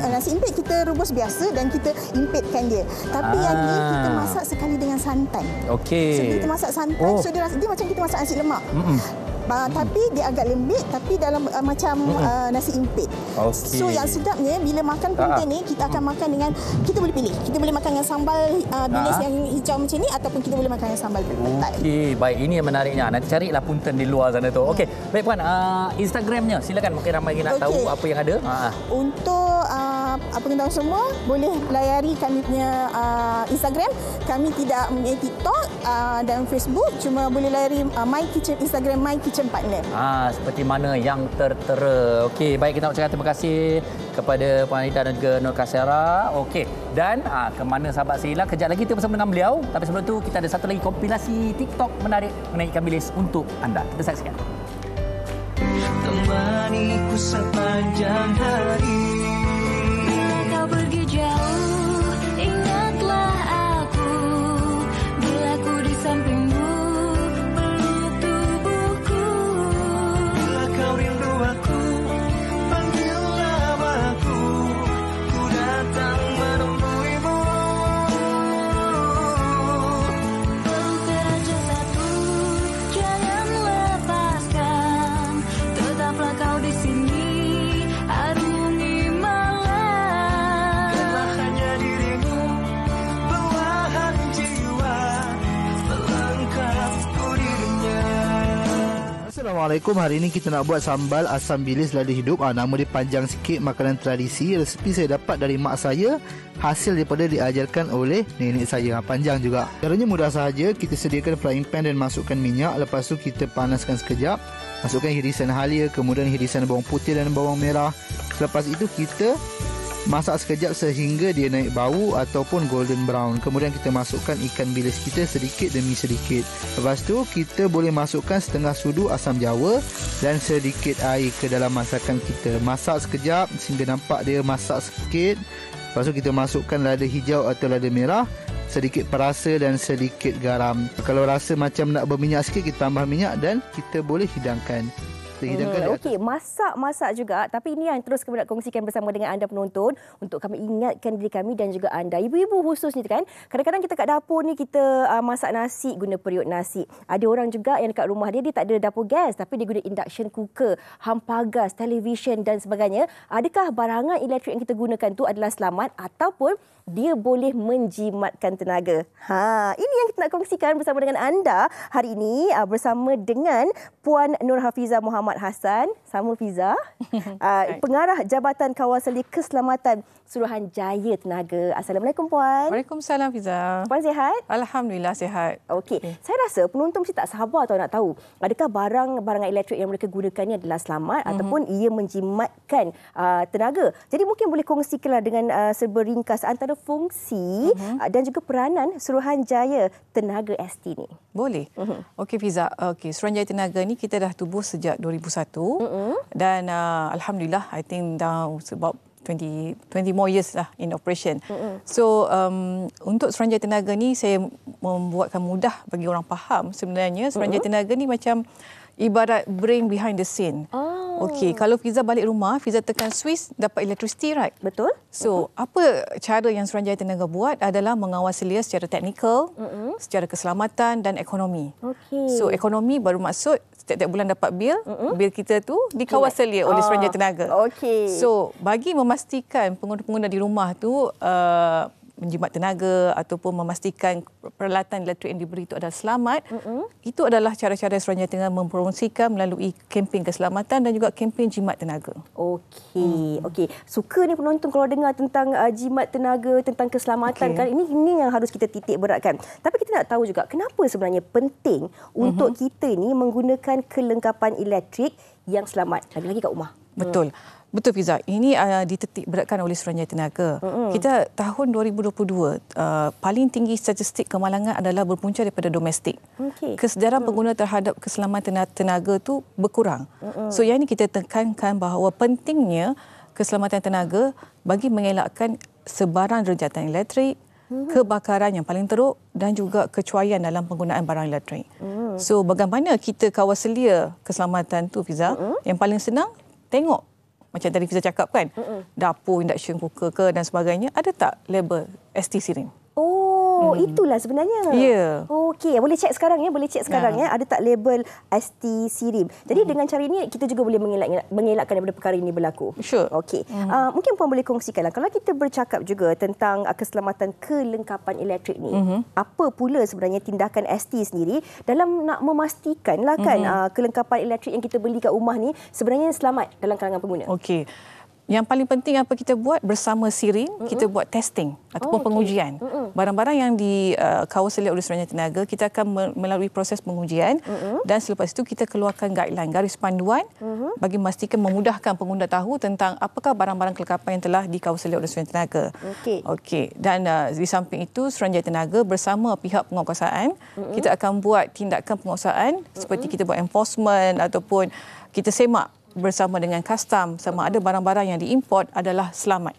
I: nasi impit kita rebus biasa dan kita impitkan dia. Tapi yang ni kita masak sekali dengan santan.
B: Okey.
I: So kita masak santan, so dia macam kita masak nasi lemak. Tapi dia agak lembik, tapi dalam macam nasi impit.
B: Okay.
I: So yang sedapnya bila makan punten ni, kita akan makan dengan, kita boleh pilih. Kita boleh makan dengan sambal bilis yang hijau macam ni, ataupun kita boleh makan dengan sambal petai.
B: Okey, baik, ini yang menariknya. Nanti carilah punten di luar sana tu. Okey, baik Puan, Instagramnya silakan, mungkin ramai nak tahu apa yang ada.
I: Untuk apa kita tahu semua, boleh layari kami punya Instagram. Kami tidak mempunyai TikTok dan Facebook, cuma boleh layari Instagram My Kitchen Partner.
B: Seperti mana yang tertera. Okey, baik, kita nak ucapkan terima kasih kepada Puan Anita dan juga Nur Kasera. Okey, dan ke mana sahabat saya hilang? Kejap lagi kita bersama dengan beliau. Tapi sebelum tu kita ada satu lagi kompilasi TikTok menarik mengenai ikan bilis untuk anda. Kita saksikan.
K: Temaniku sepanjang hari. Bila kau pergi jauh, ingatlah aku. Bila ku di sampingmu, peluk tubuhku. Bila kau rindu aku, panggil namaku. Ku datang menemuimu. Peluk saja satu, jangan lepaskan. Tetaplah kau di sini, arungi malam. Karena hanya dirimu, belahan jiwa, melengkapku dirinya.
L: Assalamualaikum. Hari ini kita nak buat sambal asam bilis lada hidup. Nama dia panjang sikit, makanan tradisi. Resepi saya dapat dari mak saya, hasil daripada diajarkan oleh nenek saya. Panjang juga. Caranya mudah sahaja. Kita sediakan frying pan dan masukkan minyak. Lepas tu kita panaskan sekejap. Masukkan hirisan halia, kemudian hirisan bawang putih dan bawang merah. Selepas itu kita masak sekejap sehingga dia naik bau ataupun golden brown. Kemudian kita masukkan ikan bilis kita sedikit demi sedikit. Lepas tu kita boleh masukkan setengah sudu asam jawa dan sedikit air ke dalam masakan kita. Masak sekejap sehingga nampak dia masak sikit. Lepas tu kita masukkan lada hijau atau lada merah, sedikit perasa dan sedikit garam. Kalau rasa macam nak berminyak sikit, kita tambah minyak dan kita boleh hidangkan.
C: Okey, masak juga, tapi ini yang terus kami nak kongsikan bersama dengan anda penonton untuk kami ingatkan diri kami dan juga anda. Ibu-ibu khususnya kan, kadang-kadang kita kat dapur ni kita masak nasi guna periuk nasi. Ada orang juga yang dekat rumah dia tak ada dapur gas tapi dia guna induction cooker, hampagas, televisyen dan sebagainya. Adakah barangan elektrik yang kita gunakan tu adalah selamat ataupun dia boleh menjimatkan tenaga? Ini yang kita nak kongsikan bersama dengan anda hari ini bersama dengan Puan Nur Hafizah Muhammad Hassan, sama Fiza, Pengarah Jabatan Kawasan Keselamatan Suruhanjaya Tenaga. Assalamualaikum Puan.
H: Waalaikumsalam Fiza.
C: Puan sihat?
H: Alhamdulillah sihat.
C: Okey. Saya rasa penonton mesti tak sabar nak tahu adakah barangan elektrik yang mereka gunakan ni adalah selamat ataupun ia menjimatkan tenaga. Jadi mungkin boleh kongsikanlah dengan serba ringkas antara fungsi dan juga peranan Suruhanjaya Tenaga ST ni.
H: Boleh. Okey Fiza. Okey, Suruhanjaya Tenaga ni kita dah tubuh sejak 2001 dan alhamdulillah I think dah about 20 more years lah in operation. So untuk Suruhanjaya Tenaga ni saya membuatkan mudah bagi orang faham. Sebenarnya Suruhanjaya Tenaga ni macam ibarat brain behind the scene. Okey, kalau Fiza balik rumah, Fiza tekan switch dapat electricity, right?
C: Betul.
H: So, apa cara yang Suruhanjaya Tenaga buat adalah mengawasi dia secara teknikal, secara keselamatan dan ekonomi.
C: Okey.
H: So, ekonomi baru maksud setiap bulan dapat bil, bil kita tu dikawal selia oleh Suruhanjaya Tenaga.
C: Okey.
H: So, bagi memastikan pengguna-pengguna di rumah tu menjimat tenaga ataupun memastikan peralatan elektrik yang diberi itu adalah selamat, itu adalah cara-cara Suruhanjaya Tenaga mempromosikan melalui kempen keselamatan dan juga kempen jimat tenaga.
C: Okey, okey. Suka ni penonton kalau dengar tentang jimat tenaga, tentang keselamatan kan. Ini yang harus kita titik beratkan. Tapi kita nak tahu juga kenapa sebenarnya penting untuk kita ni menggunakan kelengkapan elektrik yang selamat lagi-lagi kat rumah.
H: Betul. Betul Fiza, ini dititik beratkan oleh Suruhanjaya Tenaga. Kita tahun 2022, paling tinggi statistik kemalangan adalah berpunca daripada domestik. Kesedaran pengguna terhadap keselamatan tenaga tu berkurang. So yang ini kita tekankan bahawa pentingnya keselamatan tenaga bagi mengelakkan sebaran rejatan elektrik,
M: kebakaran yang paling teruk dan juga kecuaian dalam penggunaan barang elektrik. So bagaimana kita kawal selia keselamatan tu, Fiza? Yang paling senang, tengok. Macam tadi Fiza cakap kan, dapur, induction cooker ke dan sebagainya, ada tak label ST Sirim?
C: Oh, itulah sebenarnya.
M: Ya.
C: Okey, boleh cek sekarang ya, ada tak label ST Sirim. Jadi dengan cara ini kita juga boleh mengelakkan daripada perkara ini berlaku.
M: Sure.
C: Okey. Mungkin Puan boleh kongsikanlah kalau kita bercakap juga tentang keselamatan kelengkapan elektrik ni. Apa pula sebenarnya tindakan ST sendiri dalam nak memastikanlah kan kelengkapan elektrik yang kita beli kat rumah ni sebenarnya selamat dalam kalangan pengguna.
M: Okey. Yang paling penting apa kita buat bersama Sirim, kita buat testing ataupun pengujian. Barang-barang yang dikawal selia oleh Suruhanjaya Tenaga, kita akan melalui proses pengujian dan selepas itu kita keluarkan guideline, garis panduan bagi memastikan memudahkan pengguna tahu tentang apakah barang-barang kelengkapan yang telah dikawal selia oleh Suruhanjaya Tenaga. Okey. Dan di samping itu Suruhanjaya Tenaga bersama pihak penguasaan, kita akan buat tindakan penguasaan seperti kita buat enforcement ataupun kita semak bersama dengan custom sama ada barang-barang yang diimport adalah selamat.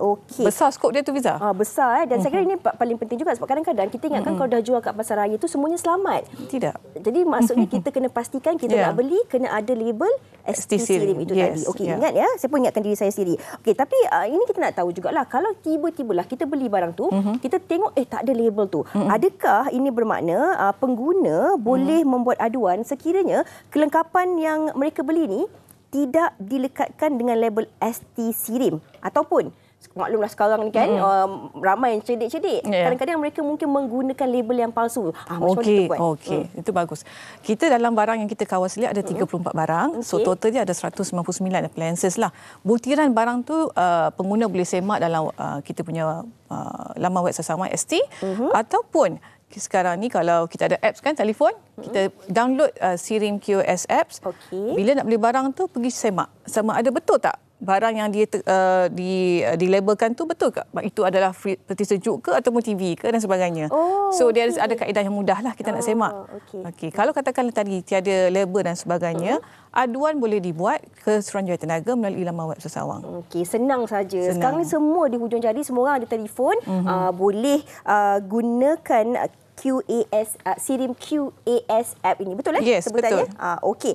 C: Okey.
M: Besar skop dia tu, Fiza.
C: Besar dan saya kira ini paling penting juga sebab kadang-kadang kita ingatkan kalau dah jual kat pasar raya tu semuanya selamat.
M: Tidak.
C: Jadi maksudnya kita kena pastikan kita nak beli kena ada label ST Sirim itu tadi. Okey, ingat ya. Saya pun ingatkan diri saya sendiri. Okey, tapi ini kita nak tahu jugalah kalau tiba-tibalah kita beli barang tu, kita tengok tak ada label tu. Adakah ini bermakna pengguna boleh membuat aduan sekiranya kelengkapan yang mereka beli ni tidak dilekatkan dengan label ST Sirim ataupun maklumlah sekarang ni kan ramai yang cerdik-cerdik. Kadang-kadang mereka mungkin menggunakan label yang palsu.
M: Okey, itu bagus. Kita dalam barang yang kita kawal selia ada 34 barang. So totalnya ada 199 appliances lah. Butiran barang tu pengguna boleh semak dalam kita punya laman web sesama ST ataupun sekarang ni kalau kita ada apps kan telefon, kita download Sirim QOS apps. Bila nak beli barang tu pergi semak sama ada betul tak barang yang dia dilabelkan tu betul ke? Itu adalah peti sejuk ke ataupun TV ke dan sebagainya. So dia ada kaedah yang mudah lah kita nak semak. Okey. Kalau katakanlah tadi tiada label dan sebagainya, aduan boleh dibuat ke Suruhanjaya Tenaga melalui laman web Sesawang.
C: Okey, senang saja. Sekarang ni semua di hujung jari, semua orang ada telefon, boleh gunakan QAS Sirim QAS app ini. Betul sebutannya?
M: Betul.
C: Okey.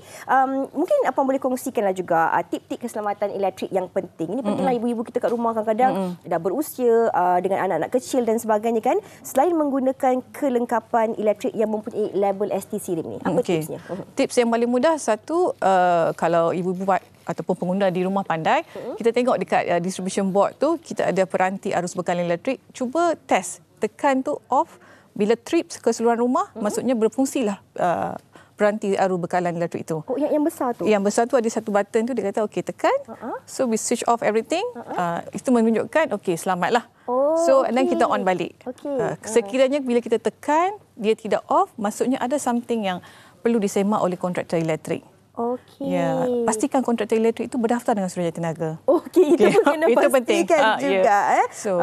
C: Mungkin apa boleh kongsikanlah juga tip-tip keselamatan elektrik yang penting. Ini pentinglah ibu-ibu kita kat rumah kadang-kadang dah berusia dengan anak-anak kecil dan sebagainya kan. Selain menggunakan kelengkapan elektrik yang mempunyai label ST Sirim ni. Apa tipsnya?
M: Tips yang paling mudah satu, kalau ibu-ibu ataupun pengguna di rumah pandai, kita tengok dekat distribution board tu kita ada peranti arus bekalan elektrik. Cuba test, tekan tu off. Bila trips keseluruhan rumah, maksudnya berfungsilah peranti arus bekalan elektrik itu.
C: Yang besar tu?
M: Yang besar tu ada satu button tu, dia kata okey tekan. So we switch off everything. Itu menunjukkan okey selamatlah. So dan kita on balik. Sekiranya bila kita tekan, dia tidak off, maksudnya ada something yang perlu disemak oleh kontraktor elektrik. Pastikan kontraktor elektrik itu berdaftar dengan Suruhanjaya Tenaga.
C: Itu kena pastikan juga.
M: So,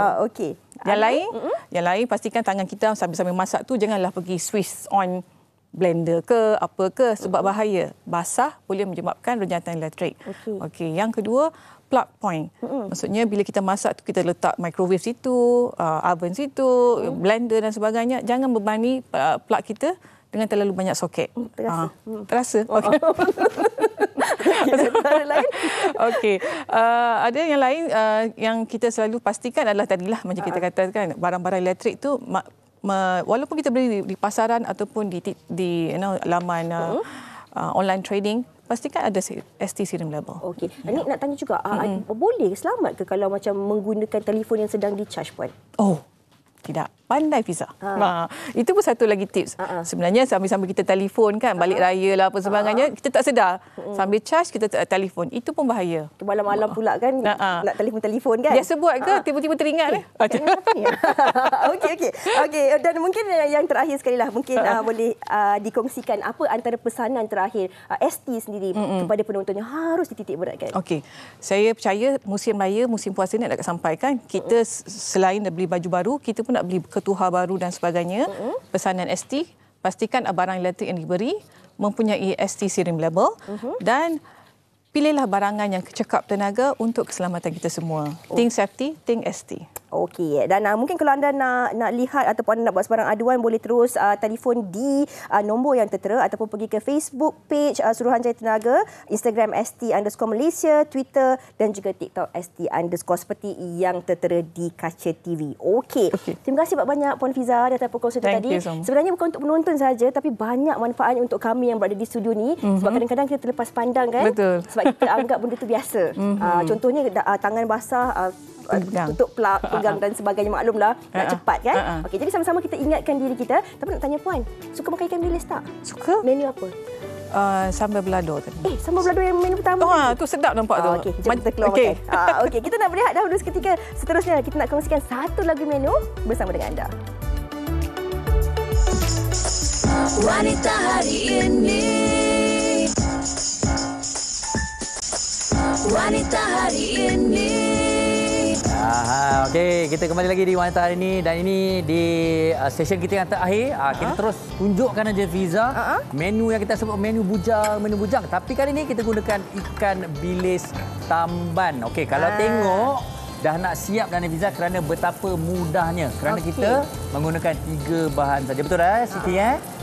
M: yang lain pastikan tangan kita sambil-sambil masak tu janganlah pergi switch on blender ke apa ke sebab bahaya. Basah boleh menyebabkan renjatan elektrik. Yang kedua, plug point. Maksudnya bila kita masak tu kita letak microwave situ, oven situ, blender dan sebagainya, jangan bebani plug kita dengan terlalu banyak soket. Terasa. Ada yang lain yang kita selalu pastikan adalah tadilah macam kita katakan barang-barang elektrik tu walaupun kita beli di pasaran ataupun di laman online trading, pastikan ada ST Sirim label.
C: Ini nak tanya juga, boleh selamat ke kalau macam menggunakan telefon yang sedang di-charge puan?
M: Tidak. Pandai, Fiza. Itu pun satu lagi tips. Sebenarnya sambil-sambil kita telefon kan, balik raya lah apa sebagainya, kita tak sedar. Sambil charge kita telefon. Itu pun bahaya.
C: Malam-malam pula kan nak telefon kan.
M: Biasa buat ke tiba-tiba teringat?
C: Okey. Dan mungkin yang terakhir sekali lah, mungkin boleh dikongsikan apa antara pesanan terakhir ST sendiri kepada penonton yang harus dititik beratkan.
M: Okey. Saya percaya musim raya, musim puasa ni nak sampai kan. Kita selain beli baju baru, kita pun nak beli ketuhar baru dan sebagainya. Pesanan ST, pastikan barang elektrik yang diberi mempunyai ST Sirim label dan pilihlah barangan yang cekap tenaga untuk keselamatan kita semua. Think safety, think ST.
C: Okey, dan mungkin kalau anda nak lihat ataupun anda nak buat sebarang aduan, boleh terus telefon di nombor yang tertera ataupun pergi ke Facebook page Suruhanjaya Tenaga, Instagram ST_Malaysia, Twitter dan juga TikTok ST_ seperti yang tertera di kaca TV. Okey. Terima kasih banyak Puan Fiza datang pukul 1 tadi. Sebenarnya bukan untuk menonton saja, tapi banyak manfaatnya untuk kami yang berada di studio ni. Sebab kadang-kadang kita terlepas pandang kan.
M: Betul.
C: Sebab kita anggap benda tu biasa. Contohnya tangan basah, tutup plug, pegang dan sebagainya, maklumlah nak cepat kan. Okey, jadi sama-sama kita ingatkan diri kita. Tapi nak tanya Puan, suka makan ikan bilis tak?
M: Suka.
C: Menu apa?
M: Sambal balado tadi.
C: Sambal balado yang menu pertama.
M: Tu sedap nampak tu.
C: Okey, jom kita keluar makan. Okey, kita nak berehat dahulu seketika. Seterusnya kita nak kongsikan satu lagu menu bersama dengan anda.
A: Wanita hari ini. Wanita hari ini.
B: Okey, kita kembali lagi di Wanita hari ini dan ini di session kita yang terakhir. Kita terus tunjukkan aja Fiza menu yang kita sebut menu bujang. Tapi kali ini kita gunakan ikan bilis tamban. Okey, kalau tengok dah nak siap dan Fiza kerana betapa mudahnya. Kerana kita menggunakan 3 bahan saja. Betul Siti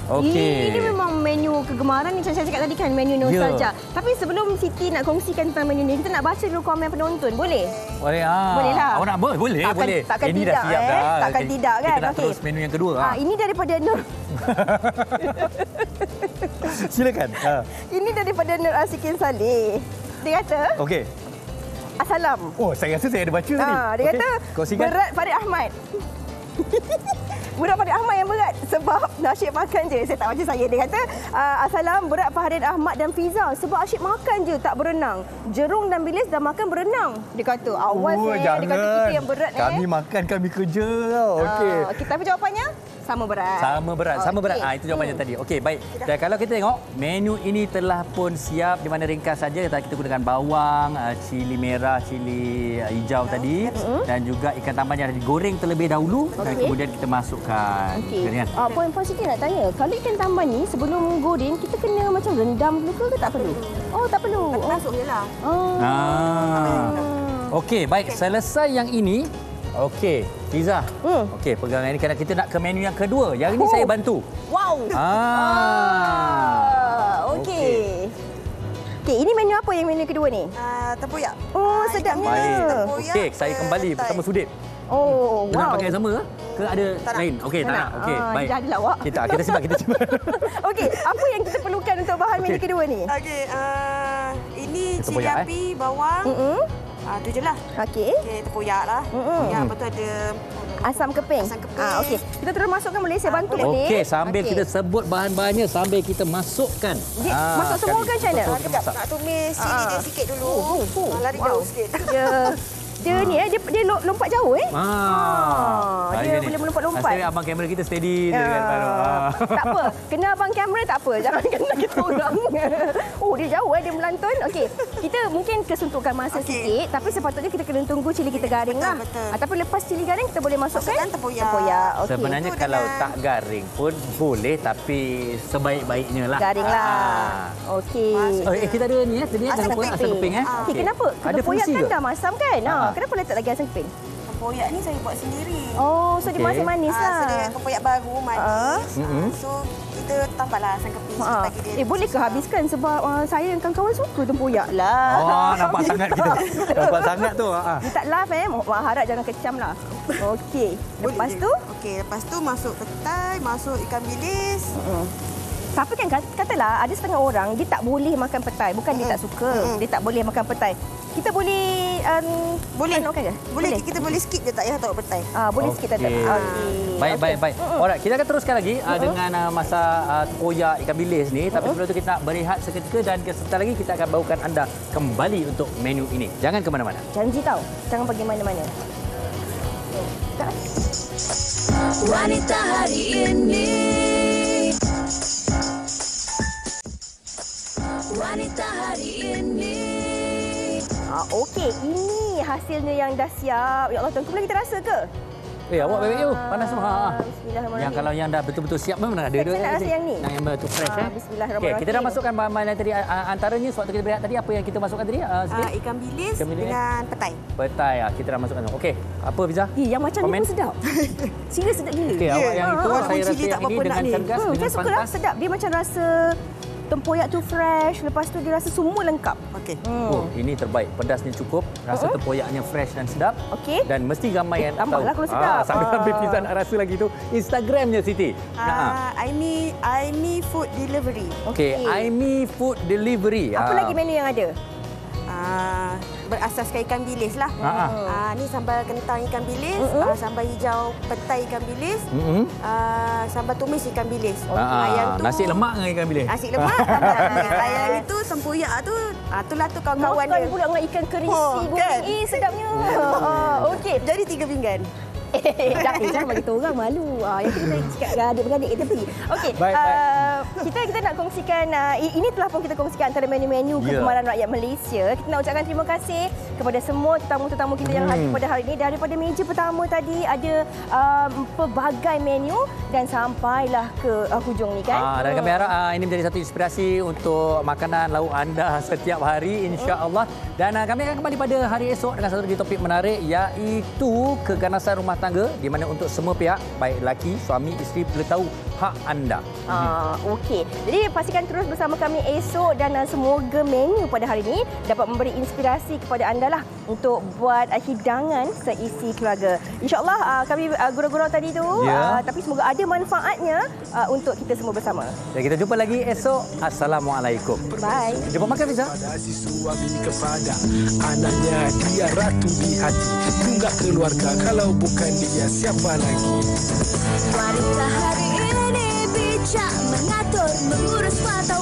B: Okey.
C: Ini memang menu kegemaran ni, macam saya cakap tadi kan, menu nostalgia. Tapi sebelum Siti nak kongsikan tentang menu ni, kita nak baca dulu komen penonton. Boleh?
B: Boleh.
C: Boleh lah.
B: Awak nak boleh?
C: Takkan
B: ini
C: tidak,
B: dah siap dah.
C: Takkan tidak kan?
B: Kita nak terus menu yang kedua.
C: Ini daripada Nur.
B: Silakan.
C: Ini daripada Nur Asikin Saleh. Dia kata,
B: okey.
C: Assalam.
B: Oh, saya rasa saya ada baca tadi.
C: Dia kata, berat Farid Ahmad. Berat Farid Ahmad yang berat sebab asyik makan je. Saya tak baca saya. Dia kata, Assalam, berat Farid Ahmad dan Fiza sebab asyik makan je, tak berenang. Jerung dan bilis dah makan berenang. Dia kata, awas dia kata kita yang berat.
B: Kami makan, kami kerja tau. Okey.
C: Tapi jawapannya, sama berat.
B: Sama berat. Itu jawapannya tadi. Okey, baik. Dan kalau kita tengok, menu ini telah pun siap, di mana ringkas saja. Kita gunakan bawang, cili merah, cili hijau tadi dan juga ikan tamban yang digoreng terlebih dahulu dan kemudian kita masukkan.
C: Okey. Puan Siti nak tanya, kalau ikan tamban ni sebelum goreng kita kena macam rendam dulu ke tak perlu? Oh, tak perlu.
F: Masuk jelah.
B: Okey, baik. Selesai yang ini. Okey, Fiza. Okey, pegang ini kerana kita nak ke menu yang kedua. Yang ini saya bantu.
C: Wow. Okey. Okey, ini menu apa yang menu kedua ni?
F: Tempoyak.
C: Oh, sedapnya.
B: Okey, saya kembali bersama Sudip.
C: Oh, wow.
B: Nak pakai yang sama ke ada lain? Okey, tak nak. Okey, baik.
C: Dah ada lawak.
B: Kita simpan.
C: Okey, apa yang kita perlukan untuk bahan menu kedua ni?
F: Okey, ini cili api, bawang. Tu je lah.
C: Okey.
F: Tempoyak lah. Lepas tu ada
C: asam keping. Okey. Kita terus masukkan, boleh saya bantu ni?
B: Okey, sambil kita sebut bahan-bahannya sambil kita masukkan.
C: Masuk semua kan macam mana?
F: nak tumis cili dia sikit dulu. Lari jauh sikit.
C: Dia ni dia lompat jauh dia boleh melompat-lompat.
B: Nasib abang kamera kita steady je kan.
C: Tak apa. Kena abang kamera tak apa. Jangan kena kita orang. Dia jauh dia melantun. Okey. Kita mungkin kesuntukkan masa sikit, tapi sepatutnya kita kena tunggu cili kita garing lah. Tapi lepas cili garing kita boleh masukkan tempoyak.
B: Okay. Sebenarnya kalau tak garing pun boleh, tapi sebaik-baiknya lah.
C: Garing lah. Okey.
B: Kita ada ni jangan lupa asam keping
C: Okey, kenapa? Tempoyak kan dah masam kan? Kenapa letak lagi asam keping?
F: Tempoyak ni saya buat sendiri.
C: So dia masih manis lah.
F: So dia tempoyak baru manis. So kita tambahlah asam keping bagi dia.
C: Boleh ke habiskan sebab saya dan kawan-kawan suka tempoyak lah.
B: Nampak sangat kita. Nampak sangat tu.
C: Dia tak laugh harap jangan kecam lah. Okey.
F: Lepas tu masuk petai, masuk ikan bilis.
C: Tapi kan katalah ada setengah orang dia tak boleh makan petai. Bukan dia tak suka. Dia tak boleh makan petai. Kita boleh
F: boleh kita boleh skip je, tak payah tahu petai.
C: Boleh skip tak.
B: Baik. Alright, kita akan teruskan lagi dengan masak tempoyak ikan bilis ni. Tapi sebelum itu kita nak berehat seketika dan sebentar lagi kita akan bawakan anda kembali untuk menu ini. Jangan ke mana-mana.
C: Janji tahu, jangan pergi mana-mana.
A: Wanita hari ini. Wanita hari ini.
C: Okey, ini hasilnya yang dah siap. Ya Allah, tuan-tuan, boleh kita rasa ke?
B: Awak barbecue. Panas semua.
C: Bismillahirrahmanirrahim.
B: Yang kalau yang dah betul-betul siap memang ada.
C: Saya nak rasa yang ni.
B: Yang betul fresh.
C: Bismillahirrahmanirrahim.
B: Okey, kita dah masukkan bahan-bahan yang tadi. Antaranya sewaktu kita berehat tadi, apa yang kita masukkan tadi?
C: Ikan bilis dengan petai.
B: Petai. Kita dah masukkan. Okey, apa Fiza?
C: Yang macam ni pun sedap. Serius sedap gila.
B: Okey, awak yang itu saya rasa yang ini dengan cergas, dengan
C: saya suka lah, sedap. Dia macam rasa tempoyak tu fresh, lepas tu dia rasa semua lengkap. Okey.
B: Oh, ini terbaik. Pedasnya cukup, rasa tempoyaknya fresh dan sedap.
C: Okey.
B: Dan mesti ramai yang tahu.
C: Tambahlah kalau sedap.
B: Sambil Fiza nak rasa lagi tu. Instagramnya Siti.
C: Aimi Food Delivery.
B: Okey, Aimi Food Delivery.
C: Apa lagi menu yang ada? Berasaskan ikan bilis lah. Ni sambal kentang ikan bilis, sambal hijau petai ikan bilis, sambal tumis ikan bilis.
B: Yang tu, nasi lemak dengan ikan bilis.
C: Nasi lemak. Yang itu tempoyak tu, itulah tu kawan-kawan dia. Makan pula dengan ikan kerisi goreng. Sedapnya. Okey, jadi 3 pinggan. Jangan bagi tahu orang malu. Yang kita cakap dengan adik-beradik kita pergi. Okey. Kita nak kongsikan ini telah pun kita kongsikan antara menu-menu kegemaran rakyat Malaysia. Kita nak ucapkan terima kasih kepada semua tetamu-tetamu kita yang hadir pada hari ini. Daripada meja pertama tadi ada pelbagai menu dan sampailah ke hujung ni kan.
B: Dan kami harap ini menjadi satu inspirasi untuk makanan lauk anda setiap hari, insya-Allah. Dan kami akan kembali pada hari esok dengan satu lagi topik menarik, iaitu keganasan rumah tangga, di mana untuk semua pihak, baik lelaki, suami, isteri, perlu tahu hak anda.
C: Okey. Jadi pastikan terus bersama kami esok dan semoga menu pada hari ini dapat memberi inspirasi kepada anda lah untuk buat hidangan seisi keluarga. InsyaAllah kami gurau-gurau tadi tu, tapi semoga ada manfaatnya untuk kita semua bersama.
B: Dan kita jumpa lagi esok. Assalamualaikum.
C: Bye.
B: Jumpa makan, Fiza.
N: Si suami kepada anaknya, dia ratu di hati. Tunggak keluarga, kalau bukan dia siapa lagi?
A: Wanita hari ini bijak mengatur, mengurus mata